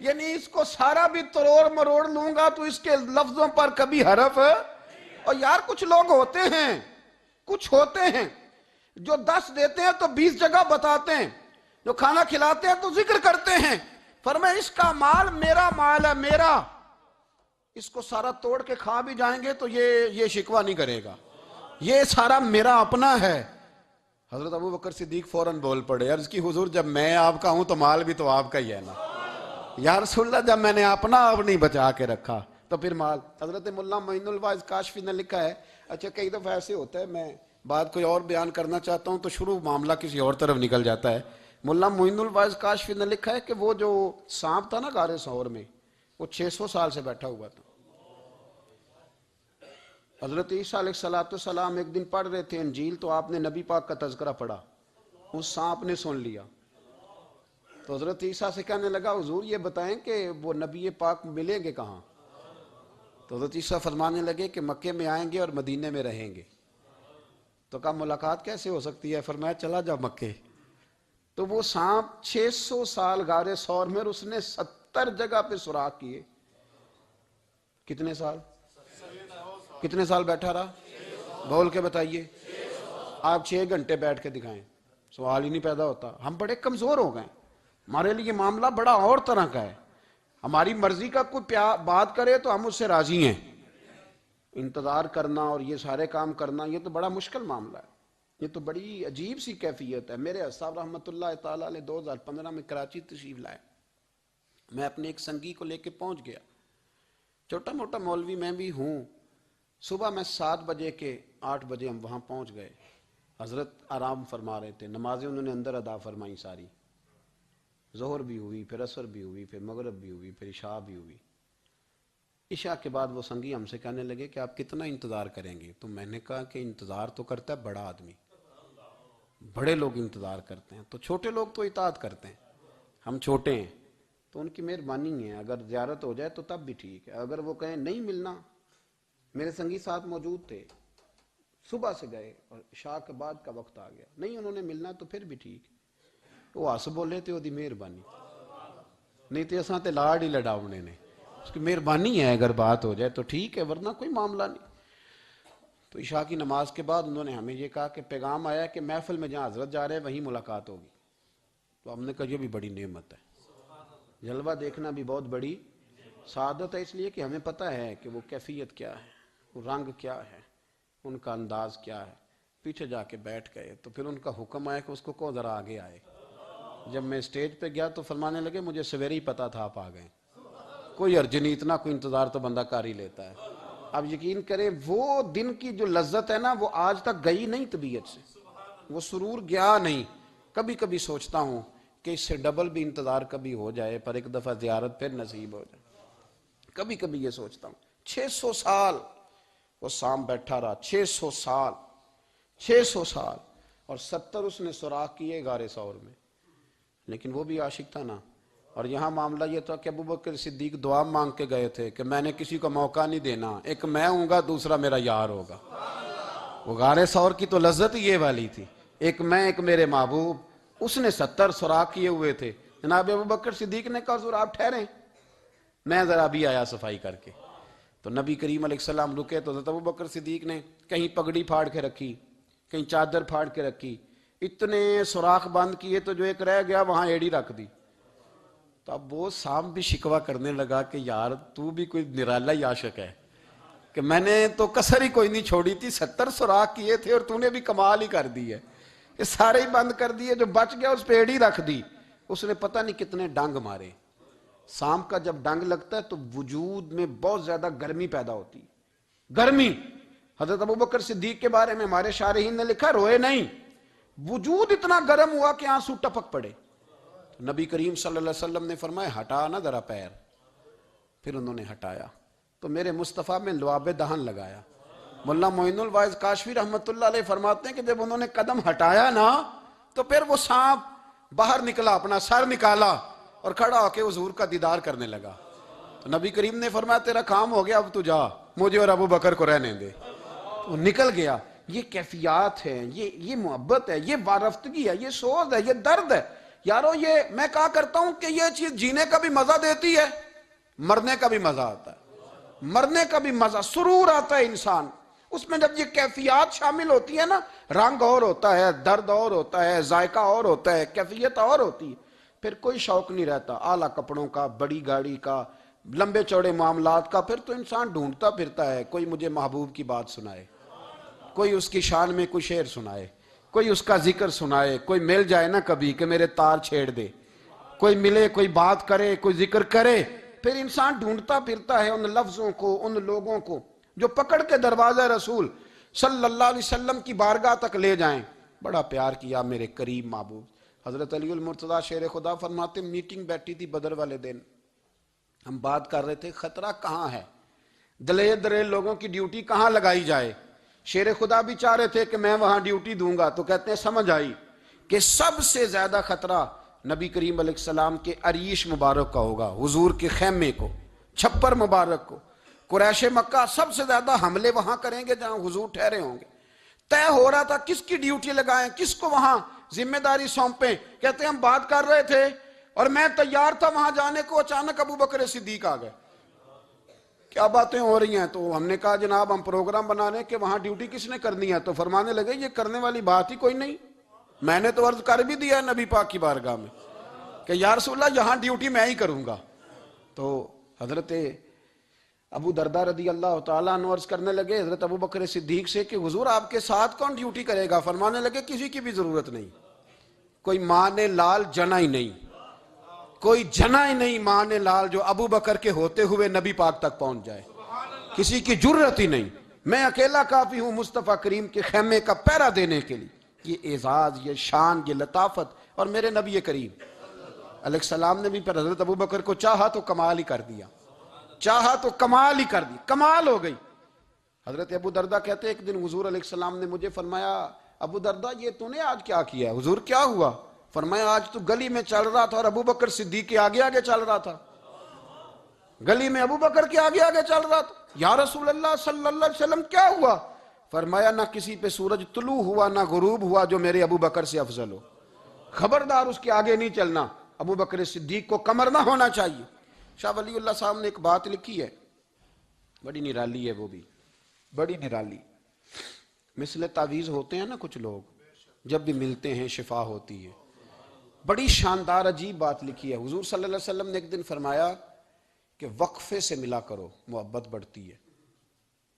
یعنی اس کو سارا بھی تروڑ مروڑ لوں گا تو اس کے لفظوں پر کبھی حرف۔ اور یار کچھ لوگ ہوتے ہیں جو 10 دیتے ہیں تو 20 جگہ بتاتے ہیں، جو کھانا کھلاتے ہیں تو ذکر کرتے ہیں، فرمایا اس کا مال میرا مال ہے، میرا، اس کو سارا توڑ کے کھا بھی جائیں گے تو یہ شکوہ نہیں کرے گا، یہ سارا میرا اپنا ہے۔ حضرت ابو بکر صدیق فوراً بول پڑے، عرض کی حضور جب میں آپ کا ہوں تو مال بھی تو آپ کا ہی ہے نا۔ یا رسول اللہ جب میں نے اپنا آپ نہیں بچا کے رکھا تو پھر مال۔ حضرت مولانا معین الواعظ کاشفی نے لکھا ہے، اچھا کئی دفعہ ایسے ہوتا ہے میں بات کوئی اور بیان کرنا چاہتا ہوں تو شروع معاملہ کسی اور طرف نکل جاتا ہے۔ مولانا معین الواعظ کاشفی نے لکھا ہے کہ وہ جو سانپ تھا نا غار ثور میں، وہ 600 سال سے بیٹھا ہوا تھا۔ حضرت عیسیٰ علیہ السلام ایک دن پڑھ رہے تھے انجیل، تو آپ نے نبی پاک کا تذکرہ پڑھا، اس سانپ نے سن لیا، تو حضرت عیسیٰ سے کہنے لگا حضور یہ بتائیں کہ وہ نبی پاک ملیں گے کہاں؟ تو حضرت عیسیٰ فرمانے لگے کہ مکے میں آئیں گے اور مدینے میں رہیں گے۔ تو کہا ملاقات کیسے ہو سکتی ہے؟ فرمایا چلا جا مکے۔ تو وہ سانپ 600 سال غار ثور میں، اور اس نے 70 جگہ پہ سوراخ کیے۔ کتنے سال بیٹھا رہا؟ بول کے بتائیے۔ آپ 6 گھنٹے بیٹھ کے دکھائیں، سوال ہی نہیں پیدا ہوتا۔ ہم بڑے کمزور ہو گئے، ہمارے لیے معاملہ بڑا اور طرح کا ہے، ہماری مرضی کا کوئی بات کرے تو ہم اس سے راضی ہیں، انتظار کرنا اور یہ سارے کام کرنا یہ تو بڑا مشکل معاملہ ہے، یہ تو بڑی عجیب سی کیفیت ہے۔ میرے صاحب رحمۃ اللہ تعالیٰ علیہ 2015 میں کراچی تشریف لائے، میں اپنے ایک سنگی کو لے کے پہنچ گیا، چھوٹا موٹا مولوی میں بھی ہوں۔ صبح میں 7 بجے کے 8 بجے ہم وہاں پہنچ گئے، حضرت آرام فرما رہے تھے، نمازیں انہوں نے اندر ادا فرمائی ساری، ظہر بھی ہوئی، پھر عصر بھی ہوئی، پھر مغرب بھی ہوئی، پھر عشاء بھی ہوئی۔ عشاء کے بعد وہ سنگی ہم سے کہنے لگے کہ آپ کتنا انتظار کریں گے؟ تو میں نے کہا کہ انتظار تو کرتا ہے بڑا آدمی، بڑے لوگ انتظار کرتے ہیں، تو چھوٹے لوگ تو اطاعت کرتے ہیں، ہم چھوٹے ہیں تو ان کی مہربانی ہے، اگر زیارت ہو جائے تو تب بھی ٹھیک ہے، اگر وہ کہیں نہیں ملنا۔ میرے سنگی ساتھ موجود تھے، صبح سے گئے اور عشاء کے بعد کا وقت آ گیا، نہیں انہوں نے ملنا تو پھر بھی ٹھیک، وہ ہس بولے تھے وہ مہربانی، نہیں تو اساں تے لاڑ ہی لڑاؤنے نے، اس کی مہربانی ہے، اگر بات ہو جائے تو ٹھیک ہے ورنہ کوئی معاملہ نہیں۔ تو عشاء کی نماز کے بعد انہوں نے ہمیں یہ کہا کہ پیغام آیا کہ محفل میں جہاں حضرت جا رہے ہیں وہیں ملاقات ہوگی، تو ہم نے کہا یہ بھی بڑی نعمت ہے، جلوہ دیکھنا بھی بہت بڑی سعادت ہے، اس لیے کہ ہمیں پتہ ہے کہ وہ کیفیت کیا ہے، وہ رنگ کیا ہے، ان کا انداز کیا ہے۔ پیچھے جا کے بیٹھ گئے تو پھر ان کا حکم آیا کہ اس کو ذرا آگے آئے۔ جب میں اسٹیج پہ گیا تو فرمانے لگے مجھے سویرے ہی پتا تھا آپ آ گئے، کوئی عرض نہیں، اتنا کوئی انتظار تو بندہ کر ہی لیتا ہے۔ اب یقین کریں وہ دن کی جو لذت ہے نا وہ آج تک گئی نہیں طبیعت سے، وہ سرور گیا نہیں۔ کبھی کبھی سوچتا ہوں کہ اس سے ڈبل بھی انتظار کبھی ہو جائے، پر ایک دفعہ زیارت پھر نصیب ہو جائے، کبھی کبھی یہ سوچتا ہوں۔ 600 سال وہ سام بیٹھا رہا، 600 سال، اور 70 اس نے سوراخ کیے غار ثور میں، لیکن وہ بھی عاشق تھا نا۔ اور یہاں معاملہ یہ تھا کہ ابو بکر صدیق دعا مانگ کے گئے تھے کہ میں نے کسی کو موقع نہیں دینا، ایک میں ہوں گا دوسرا میرا یار ہوگا۔ وہ غار ثور کی تو لذت یہ والی تھی، ایک میں ایک میرے محبوب، اس نے 70 سوراخ کیے ہوئے تھے۔ جناب ابو بکر صدیق نے کہا حضور آپ ٹھہریں، میں ذرا بھی آیا صفائی کر کے۔ تو نبی کریم علیہ السلام رکے تو حضرت ابو بکر صدیق نے کہیں پگڑی پھاڑ کے رکھی، کہیں چادر پھاڑ کے رکھی، اتنے سوراخ بند کیے تو جو ایک رہ گیا وہاں ایڑی رکھ دی. تو اب وہ سانپ بھی شکوہ کرنے لگا کہ یار تو بھی کوئی نرالا ہی عاشق ہے کہ میں نے تو کسر ہی کوئی نہیں چھوڑی تھی, 70 سوراخ کیے تھے اور تو نے بھی کمال ہی کر دی ہے, یہ سارے ہی بند کر دیے, جو بچ گیا اس پہ ایڑی رکھ دی. اس نے پتہ نہیں کتنے ڈنگ مارے. سانپ کا جب ڈنگ لگتا ہے تو وجود میں بہت زیادہ گرمی پیدا ہوتی ہے, گرمی. حضرت ابوبکر صدیق کے بارے میں ہمارے شارحین نے لکھا روئے نہیں, وجود اتنا گرم ہوا کہ آنسو ٹپک پڑے. نبی کریم صلی اللہ علیہ وسلم نے فرمایا ہٹا نا ذرا پیر. پھر انہوں نے ہٹایا تو میرے مصطفیٰ میں لعاب دہن لگایا. مولانا معین الواعظ کاشفی رحمۃ اللہ علیہ فرماتے ہیں کہ جب انہوں نے قدم ہٹایا نا تو پھر وہ سانپ باہر نکلا, اپنا سر نکالا اور کھڑا ہو کے حضور کا دیدار کرنے لگا. تو نبی کریم نے فرمایا تیرا کام ہو گیا, اب تو جا, مجھے اور ابو بکر کو رہنے دے. وہ نکل گیا. یہ کیفیات ہے, یہ محبت ہے, یہ وارفتگی ہے, یہ سوز ہے, یہ درد ہے. یارو یہ میں کہا کرتا ہوں کہ یہ چیز جینے کا بھی مزہ دیتی ہے, مرنے کا بھی مزہ آتا ہے. مرنے کا بھی مزہ, سرور آتا ہے انسان اس میں جب یہ کیفیات شامل ہوتی ہے نا. رنگ اور ہوتا ہے, درد اور ہوتا ہے, ذائقہ اور ہوتا ہے, کیفیت اور ہوتی ہے. پھر کوئی شوق نہیں رہتا اعلیٰ کپڑوں کا, بڑی گاڑی کا, لمبے چوڑے معاملات کا. پھر تو انسان ڈھونڈتا پھرتا ہے کوئی مجھے محبوب کی بات سنائے, کوئی اس کی شان میں کوئی شعر سنائے, کوئی اس کا ذکر سنائے, کوئی مل جائے نا کبھی کہ میرے تار چھیڑ دے, کوئی ملے, کوئی بات کرے, کوئی ذکر کرے. پھر انسان ڈھونڈتا پھرتا ہے ان لفظوں کو, ان لوگوں کو جو پکڑ کے دروازہ رسول صلی اللہ علیہ وسلم کی بارگاہ تک لے جائیں. بڑا پیار کیا میرے قریب محبوب. حضرت علی المرتضیٰ شیر خدا فرماتے میٹنگ بیٹھی تھی بدر والے دن, ہم بات کر رہے تھے خطرہ کہاں ہے, دلیر دلیل لوگوں کی ڈیوٹی کہاں لگائی جائے. شیر خدا بھی چاہ رہے تھے کہ میں وہاں ڈیوٹی دوں گا, تو کہتے ہیں سمجھ آئی کہ سب سے زیادہ خطرہ نبی کریم علیہ السلام کے عریش مبارک کا ہوگا, حضور کے خیمے کو, چھپر مبارک کو. قریش مکہ سب سے زیادہ حملے وہاں کریں گے جہاں حضور ٹھہرے ہوں گے. طے ہو رہا تھا کس کی ڈیوٹی لگائیں, کس کو وہاں ذمہ داری سونپیں. کہتے ہیں ہم بات کر رہے تھے اور میں تیار تھا وہاں جانے کو, اچانک ابو بکر صدیق آ گئے. کیا باتیں ہو رہی ہیں؟ تو ہم نے کہا جناب ہم پروگرام بنا رہے ہیں کہ وہاں ڈیوٹی کس نے کرنی ہے. تو فرمانے لگے یہ کرنے والی بات ہی کوئی نہیں, میں نے تو عرض کر بھی دیا نبی پاک کی بارگاہ میں کہ یا رسول اللہ یہاں ڈیوٹی میں ہی کروں گا. تو حضرت ابو دردہ رضی اللہ تعالیٰ عنہ عرض کرنے لگے حضرت ابو بکر صدیق سے کہ حضور آپ کے ساتھ کون ڈیوٹی کرے گا؟ فرمانے لگے کسی کی بھی ضرورت نہیں, کوئی ماں نے لال جنا ہی نہیں, کوئی جنا ہی نہیں ماں نے لال جو ابو بکر کے ہوتے ہوئے نبی پاک تک پہنچ جائے, کسی کی جرت ہی نہیں. میں اکیلا کافی ہوں مصطفیٰ کریم کے خیمے کا پہرا دینے کے لیے. یہ اعزاز, یہ شان, یہ لطافت. اور میرے نبی کریم علیہ السلام نے بھی پھر حضرت ابو بکر کو چاہا تو کمال ہی کر دیا, چاہا تو کمال ہی کر دی, کمال ہو گئی. حضرت ابو دردہ کہتے ایک دن حضور علیہ السلام نے مجھے فرمایا ابو دردہ یہ تو نے آج کیا کیا ہے؟ حضور کیا ہوا؟ فرمایا آج تو گلی میں چل رہا تھا اور ابو بکر صدیق کے آگے آگے چل رہا تھا, گلی میں ابو بکر کے آگے آگے چل رہا تھا. یا رسول اللہ صلی اللہ علیہ وسلم کیا ہوا؟ فرمایا نہ کسی پہ سورج طلوع ہوا نہ غروب ہوا جو میرے ابو بکر سے افضل ہو, خبردار اس کے آگے نہیں چلنا. ابو بکر صدیق کو کمر نہ ہونا چاہیے. شاہ ولی اللہ صاحب نے ایک بات لکھی ہے, بڑی نرالی ہے, وہ بھی بڑی نرالی. مثل تعویذ ہوتے ہیں نا کچھ لوگ, جب بھی ملتے ہیں شفا ہوتی ہے. بڑی شاندار عجیب بات لکھی ہے. حضور صلی اللہ علیہ وسلم نے ایک دن فرمایا کہ وقفے سے ملا کرو محبت بڑھتی ہے.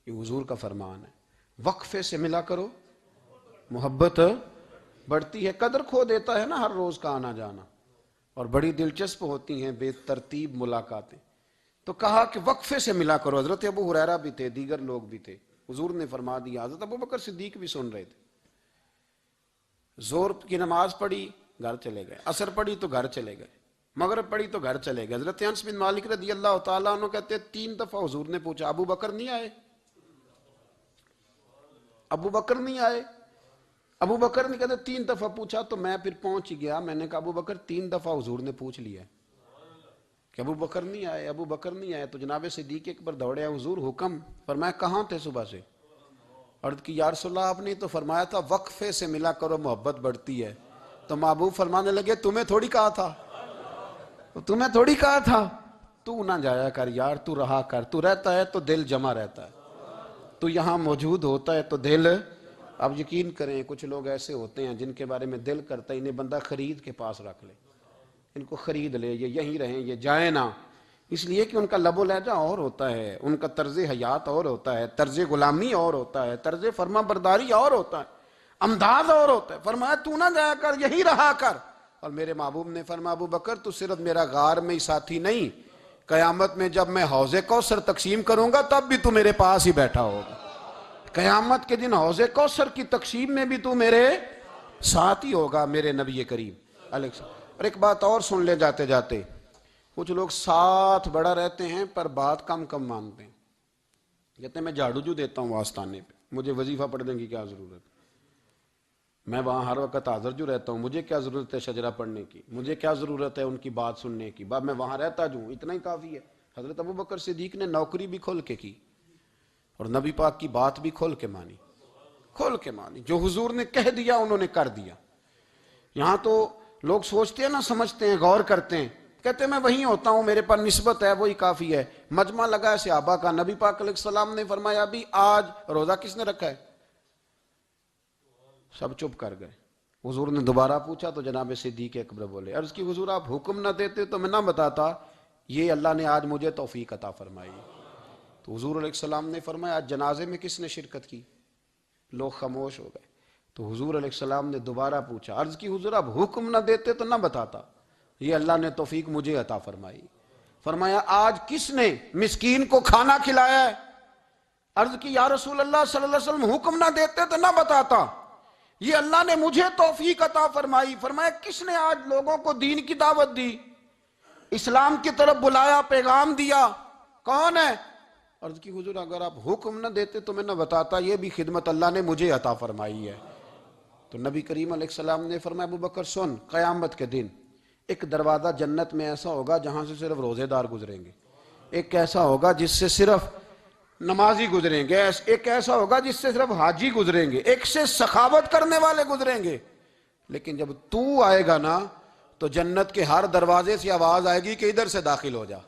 یہ حضور کا فرمان ہے, وقفے سے ملا کرو محبت بڑھتی ہے. قدر کھو دیتا ہے نا ہر روز کا آنا جانا, اور بڑی دلچسپ ہوتی ہیں بے ترتیب ملاقاتیں. تو کہا کہ وقفے سے ملا کرو. حضرت ابو ہریرہ بھی تھے, دیگر لوگ بھی تھے, حضور نے فرما دیا. حضرت ابو بکر صدیق بھی سن رہے تھے. زور کی نماز پڑھی گھر چلے گئے, عصر پڑھی تو گھر چلے گئے, مغرب پڑھی تو گھر چلے گئے. حضرت انس بن مالک رضی اللہ تعالیٰ عنہ کہتے ہیں 3 دفعہ حضور نے پوچھا ابو بکر نہیں آئے, ابو بکر نہیں آئے, ابو بکر نے کہتے 3 دفعہ پوچھا. تو میں پھر پہنچ گیا, میں نے کہا ابو بکر 3 دفعہ حضور نے پوچھ لیا کہ ابو بکر نہیں آئے, ابو بکر نہیں آئے. تو جناب صدیق اکبر دوڑے, حضور حکم. فرمایا کہاں تھے صبح سے؟ عرض کی یا رسول اللہ آپ نے تو فرمایا تھا وقفے سے ملا کرو محبت بڑھتی ہے. تو محبوب فرمانے لگے تمہیں تھوڑی کہا تھا, تمہیں تھوڑی کہا تھا, تو نہ جایا کر یار, تو رہا کر. تو رہتا ہے تو دل جمع رہتا ہے, تو یہاں موجود ہوتا ہے تو دل آپ یقین کریں کچھ لوگ ایسے ہوتے ہیں جن کے بارے میں دل کرتا ہے انہیں بندہ خرید کے پاس رکھ لے، ان کو خرید لے، یہ یہیں رہیں، یہ جائیں نہ، اس لیے کہ ان کا لب و لہجہ اور ہوتا ہے، ان کا طرز حیات اور ہوتا ہے، طرز غلامی اور ہوتا ہے، طرز فرما برداری اور ہوتا ہے، انداز اور ہوتا ہے۔ فرمایا تو نہ جایا کر، یہی رہا کر۔ اور میرے محبوب نے فرمایا ابو بکر تو صرف میرا غار میں ہی ساتھی نہیں، قیامت میں جب میں حوض کوثر تقسیم کروں گا تب بھی تو میرے پاس ہی بیٹھا ہوگا، قیامت کے دن حوض کوثر کی تقسیم میں بھی تو میرے ساتھ ہی ہوگا، میرے نبی کریم علیہ السلام۔ اور ایک بات اور سن لے جاتے جاتے، کچھ لوگ ساتھ بڑا رہتے ہیں پر بات کم کم مانتے ہیں، کہتے ہیں میں جھاڑو جو دیتا ہوں آستانے پہ، مجھے وظیفہ پڑھنے کی کیا ضرورت، میں وہاں ہر وقت حاضر جو رہتا ہوں، مجھے کیا ضرورت ہے شجرہ پڑھنے کی، مجھے کیا ضرورت ہے ان کی بات سننے کی، میں وہاں رہتا جو ہوں اتنا ہی کافی ہے۔ حضرت ابوبکر صدیق نے نوکری بھی کھول کے کی اور نبی پاک کی بات بھی کھول کے مانی، کھول کے مانی، جو حضور نے کہہ دیا انہوں نے کر دیا۔ یہاں تو لوگ سوچتے ہیں نہ سمجھتے ہیں، غور کرتے ہیں، کہتے ہیں میں وہیں ہوتا ہوں، میرے پاس نسبت ہے، وہی کافی ہے۔ مجمع لگا ہے صحابہ کا، نبی پاک علیہ السلام نے فرمایا ابھی آج روزہ کس نے رکھا ہے؟ سب چپ کر گئے۔ حضور نے دوبارہ پوچھا تو جناب صدیق اکبر بولے، عرض کی حضور آپ حکم نہ دیتے تو میں نہ بتاتا، یہ اللہ نے آج مجھے توفیق عطا فرمائی۔ تو حضور علیہ السلام نے فرمایا آج جنازے میں کس نے شرکت کی؟ لوگ خاموش ہو گئے۔ تو حضور علیہ السلام نے دوبارہ پوچھا، عرض کی حضور آپ حکم نہ دیتے تو نہ بتاتا، یہ اللہ نے توفیق مجھے عطا فرمائی۔ فرمایا آج کس نے مسکین کو کھانا کھلایا ہے؟ عرض کی یا رسول اللہ صلی اللہ علیہ وسلم حکم نہ دیتے تو نہ بتاتا، یہ اللہ نے مجھے توفیق عطا فرمائی۔ فرمایا کس نے آج لوگوں کو دین کی دعوت دی، اسلام کی طرف بلایا، پیغام دیا، کون ہے؟ عرض کی حضور اگر آپ حکم نہ دیتے تو میں نہ بتاتا، یہ بھی خدمت اللہ نے مجھے عطا فرمائی ہے۔ تو نبی کریم علیہ السلام نے فرمایا ابو بکر سن، قیامت کے دن ایک دروازہ جنت میں ایسا ہوگا جہاں سے صرف روزے دار گزریں گے، ایک ایسا ہوگا جس سے صرف نمازی گزریں گے، ایک ایسا ہوگا جس سے صرف حاجی گزریں گے، ایک سے سخاوت کرنے والے گزریں گے۔ لیکن جب تو آئے گا نا تو جنت کے ہر دروازے سے آواز آئے گی کہ ادھر سے داخل ہو جا،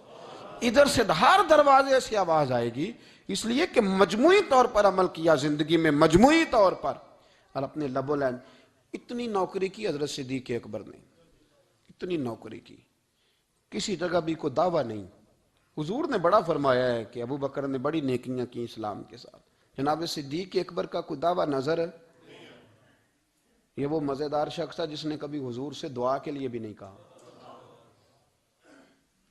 ادھر سے ہر دروازے سے آواز آئے گی، اس لیے کہ مجموعی طور پر عمل کیا زندگی میں، مجموعی طور پر، اور اپنے لب و لہجہ۔ اتنی نوکری کی حضرت صدیق اکبر نے، اتنی نوکری کی، کسی جگہ بھی کوئی دعویٰ نہیں۔ حضور نے بڑا فرمایا ہے کہ ابو بکر نے بڑی نیکیاں کی اسلام کے ساتھ، جناب صدیق اکبر کا کوئی دعویٰ نظر ہے؟ یہ وہ مزیدار شخص تھا جس نے کبھی حضور سے دعا کے لیے بھی نہیں کہا،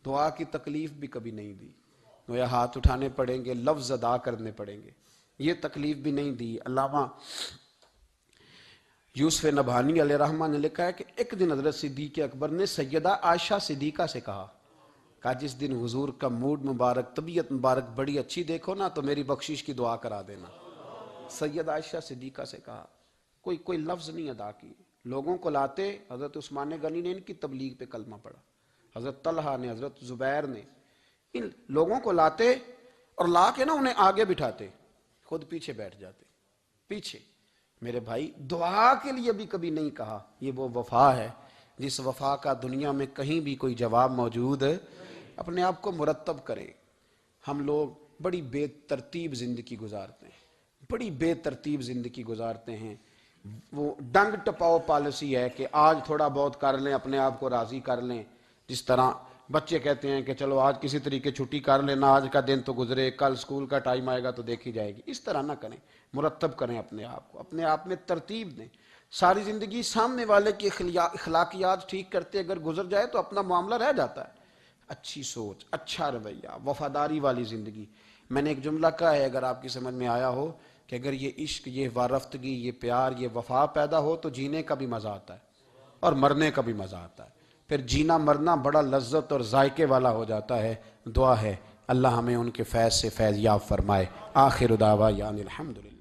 دعا کی تکلیف بھی کبھی نہیں دی، گویا ہاتھ اٹھانے پڑیں گے، لفظ ادا کرنے پڑیں گے، یہ تکلیف بھی نہیں دی۔ علامہ یوسف نبہانی علیہ رحمہ نے لکھا ہے کہ ایک دن حضرت صدیق اکبر نے سیدہ عائشہ صدیقہ سے کہا جس دن حضور کا موڈ مبارک، طبیعت مبارک بڑی اچھی دیکھو نا تو میری بخشش کی دعا کرا دینا۔ سیدہ عائشہ صدیقہ سے کہا، کوئی لفظ نہیں ادا کی، لوگوں کو لاتے، حضرت عثمان غنی نے ان کی تبلیغ پہ کلمہ پڑھا، حضرت طلحہ نے، حضرت زبیر نے، ان لوگوں کو لاتے اور لا کے نا انہیں آگے بٹھاتے، خود پیچھے بیٹھ جاتے، پیچھے۔ میرے بھائی دعا کے لیے بھی کبھی نہیں کہا، یہ وہ وفا ہے جس وفا کا دنیا میں کہیں بھی کوئی جواب موجود ہے۔ اپنے آپ کو مرتب کریں۔ ہم لوگ بڑی بے ترتیب زندگی گزارتے ہیں، بڑی بے ترتیب زندگی گزارتے ہیں، وہ ڈنگ ٹپاؤ پالیسی ہے کہ آج تھوڑا بہت کر لیں، اپنے آپ کو راضی کر لیں، جس طرح بچے کہتے ہیں کہ چلو آج کسی طریقے چھٹی کر لینا، آج کا دن تو گزرے، کل سکول کا ٹائم آئے گا تو دیکھی جائے گی۔ اس طرح نہ کریں، مرتب کریں اپنے آپ کو، اپنے آپ میں ترتیب دیں۔ ساری زندگی سامنے والے کی اخلاقیات ٹھیک کرتے اگر گزر جائے تو اپنا معاملہ رہ جاتا ہے۔ اچھی سوچ، اچھا رویہ، وفاداری والی زندگی۔ میں نے ایک جملہ کہا ہے، اگر آپ کی سمجھ میں آیا ہو، کہ اگر یہ عشق، یہ وارفتگی، یہ پیار، یہ وفا پیدا ہو تو جینے کا بھی مزہ آتا ہے اور مرنے کا بھی مزہ آتا ہے، پھر جینا مرنا بڑا لذت اور ذائقے والا ہو جاتا ہے۔ دعا ہے اللہ ہمیں ان کے فیض سے فیض یاب فرمائے۔ آخر دعوانا الحمدللہ۔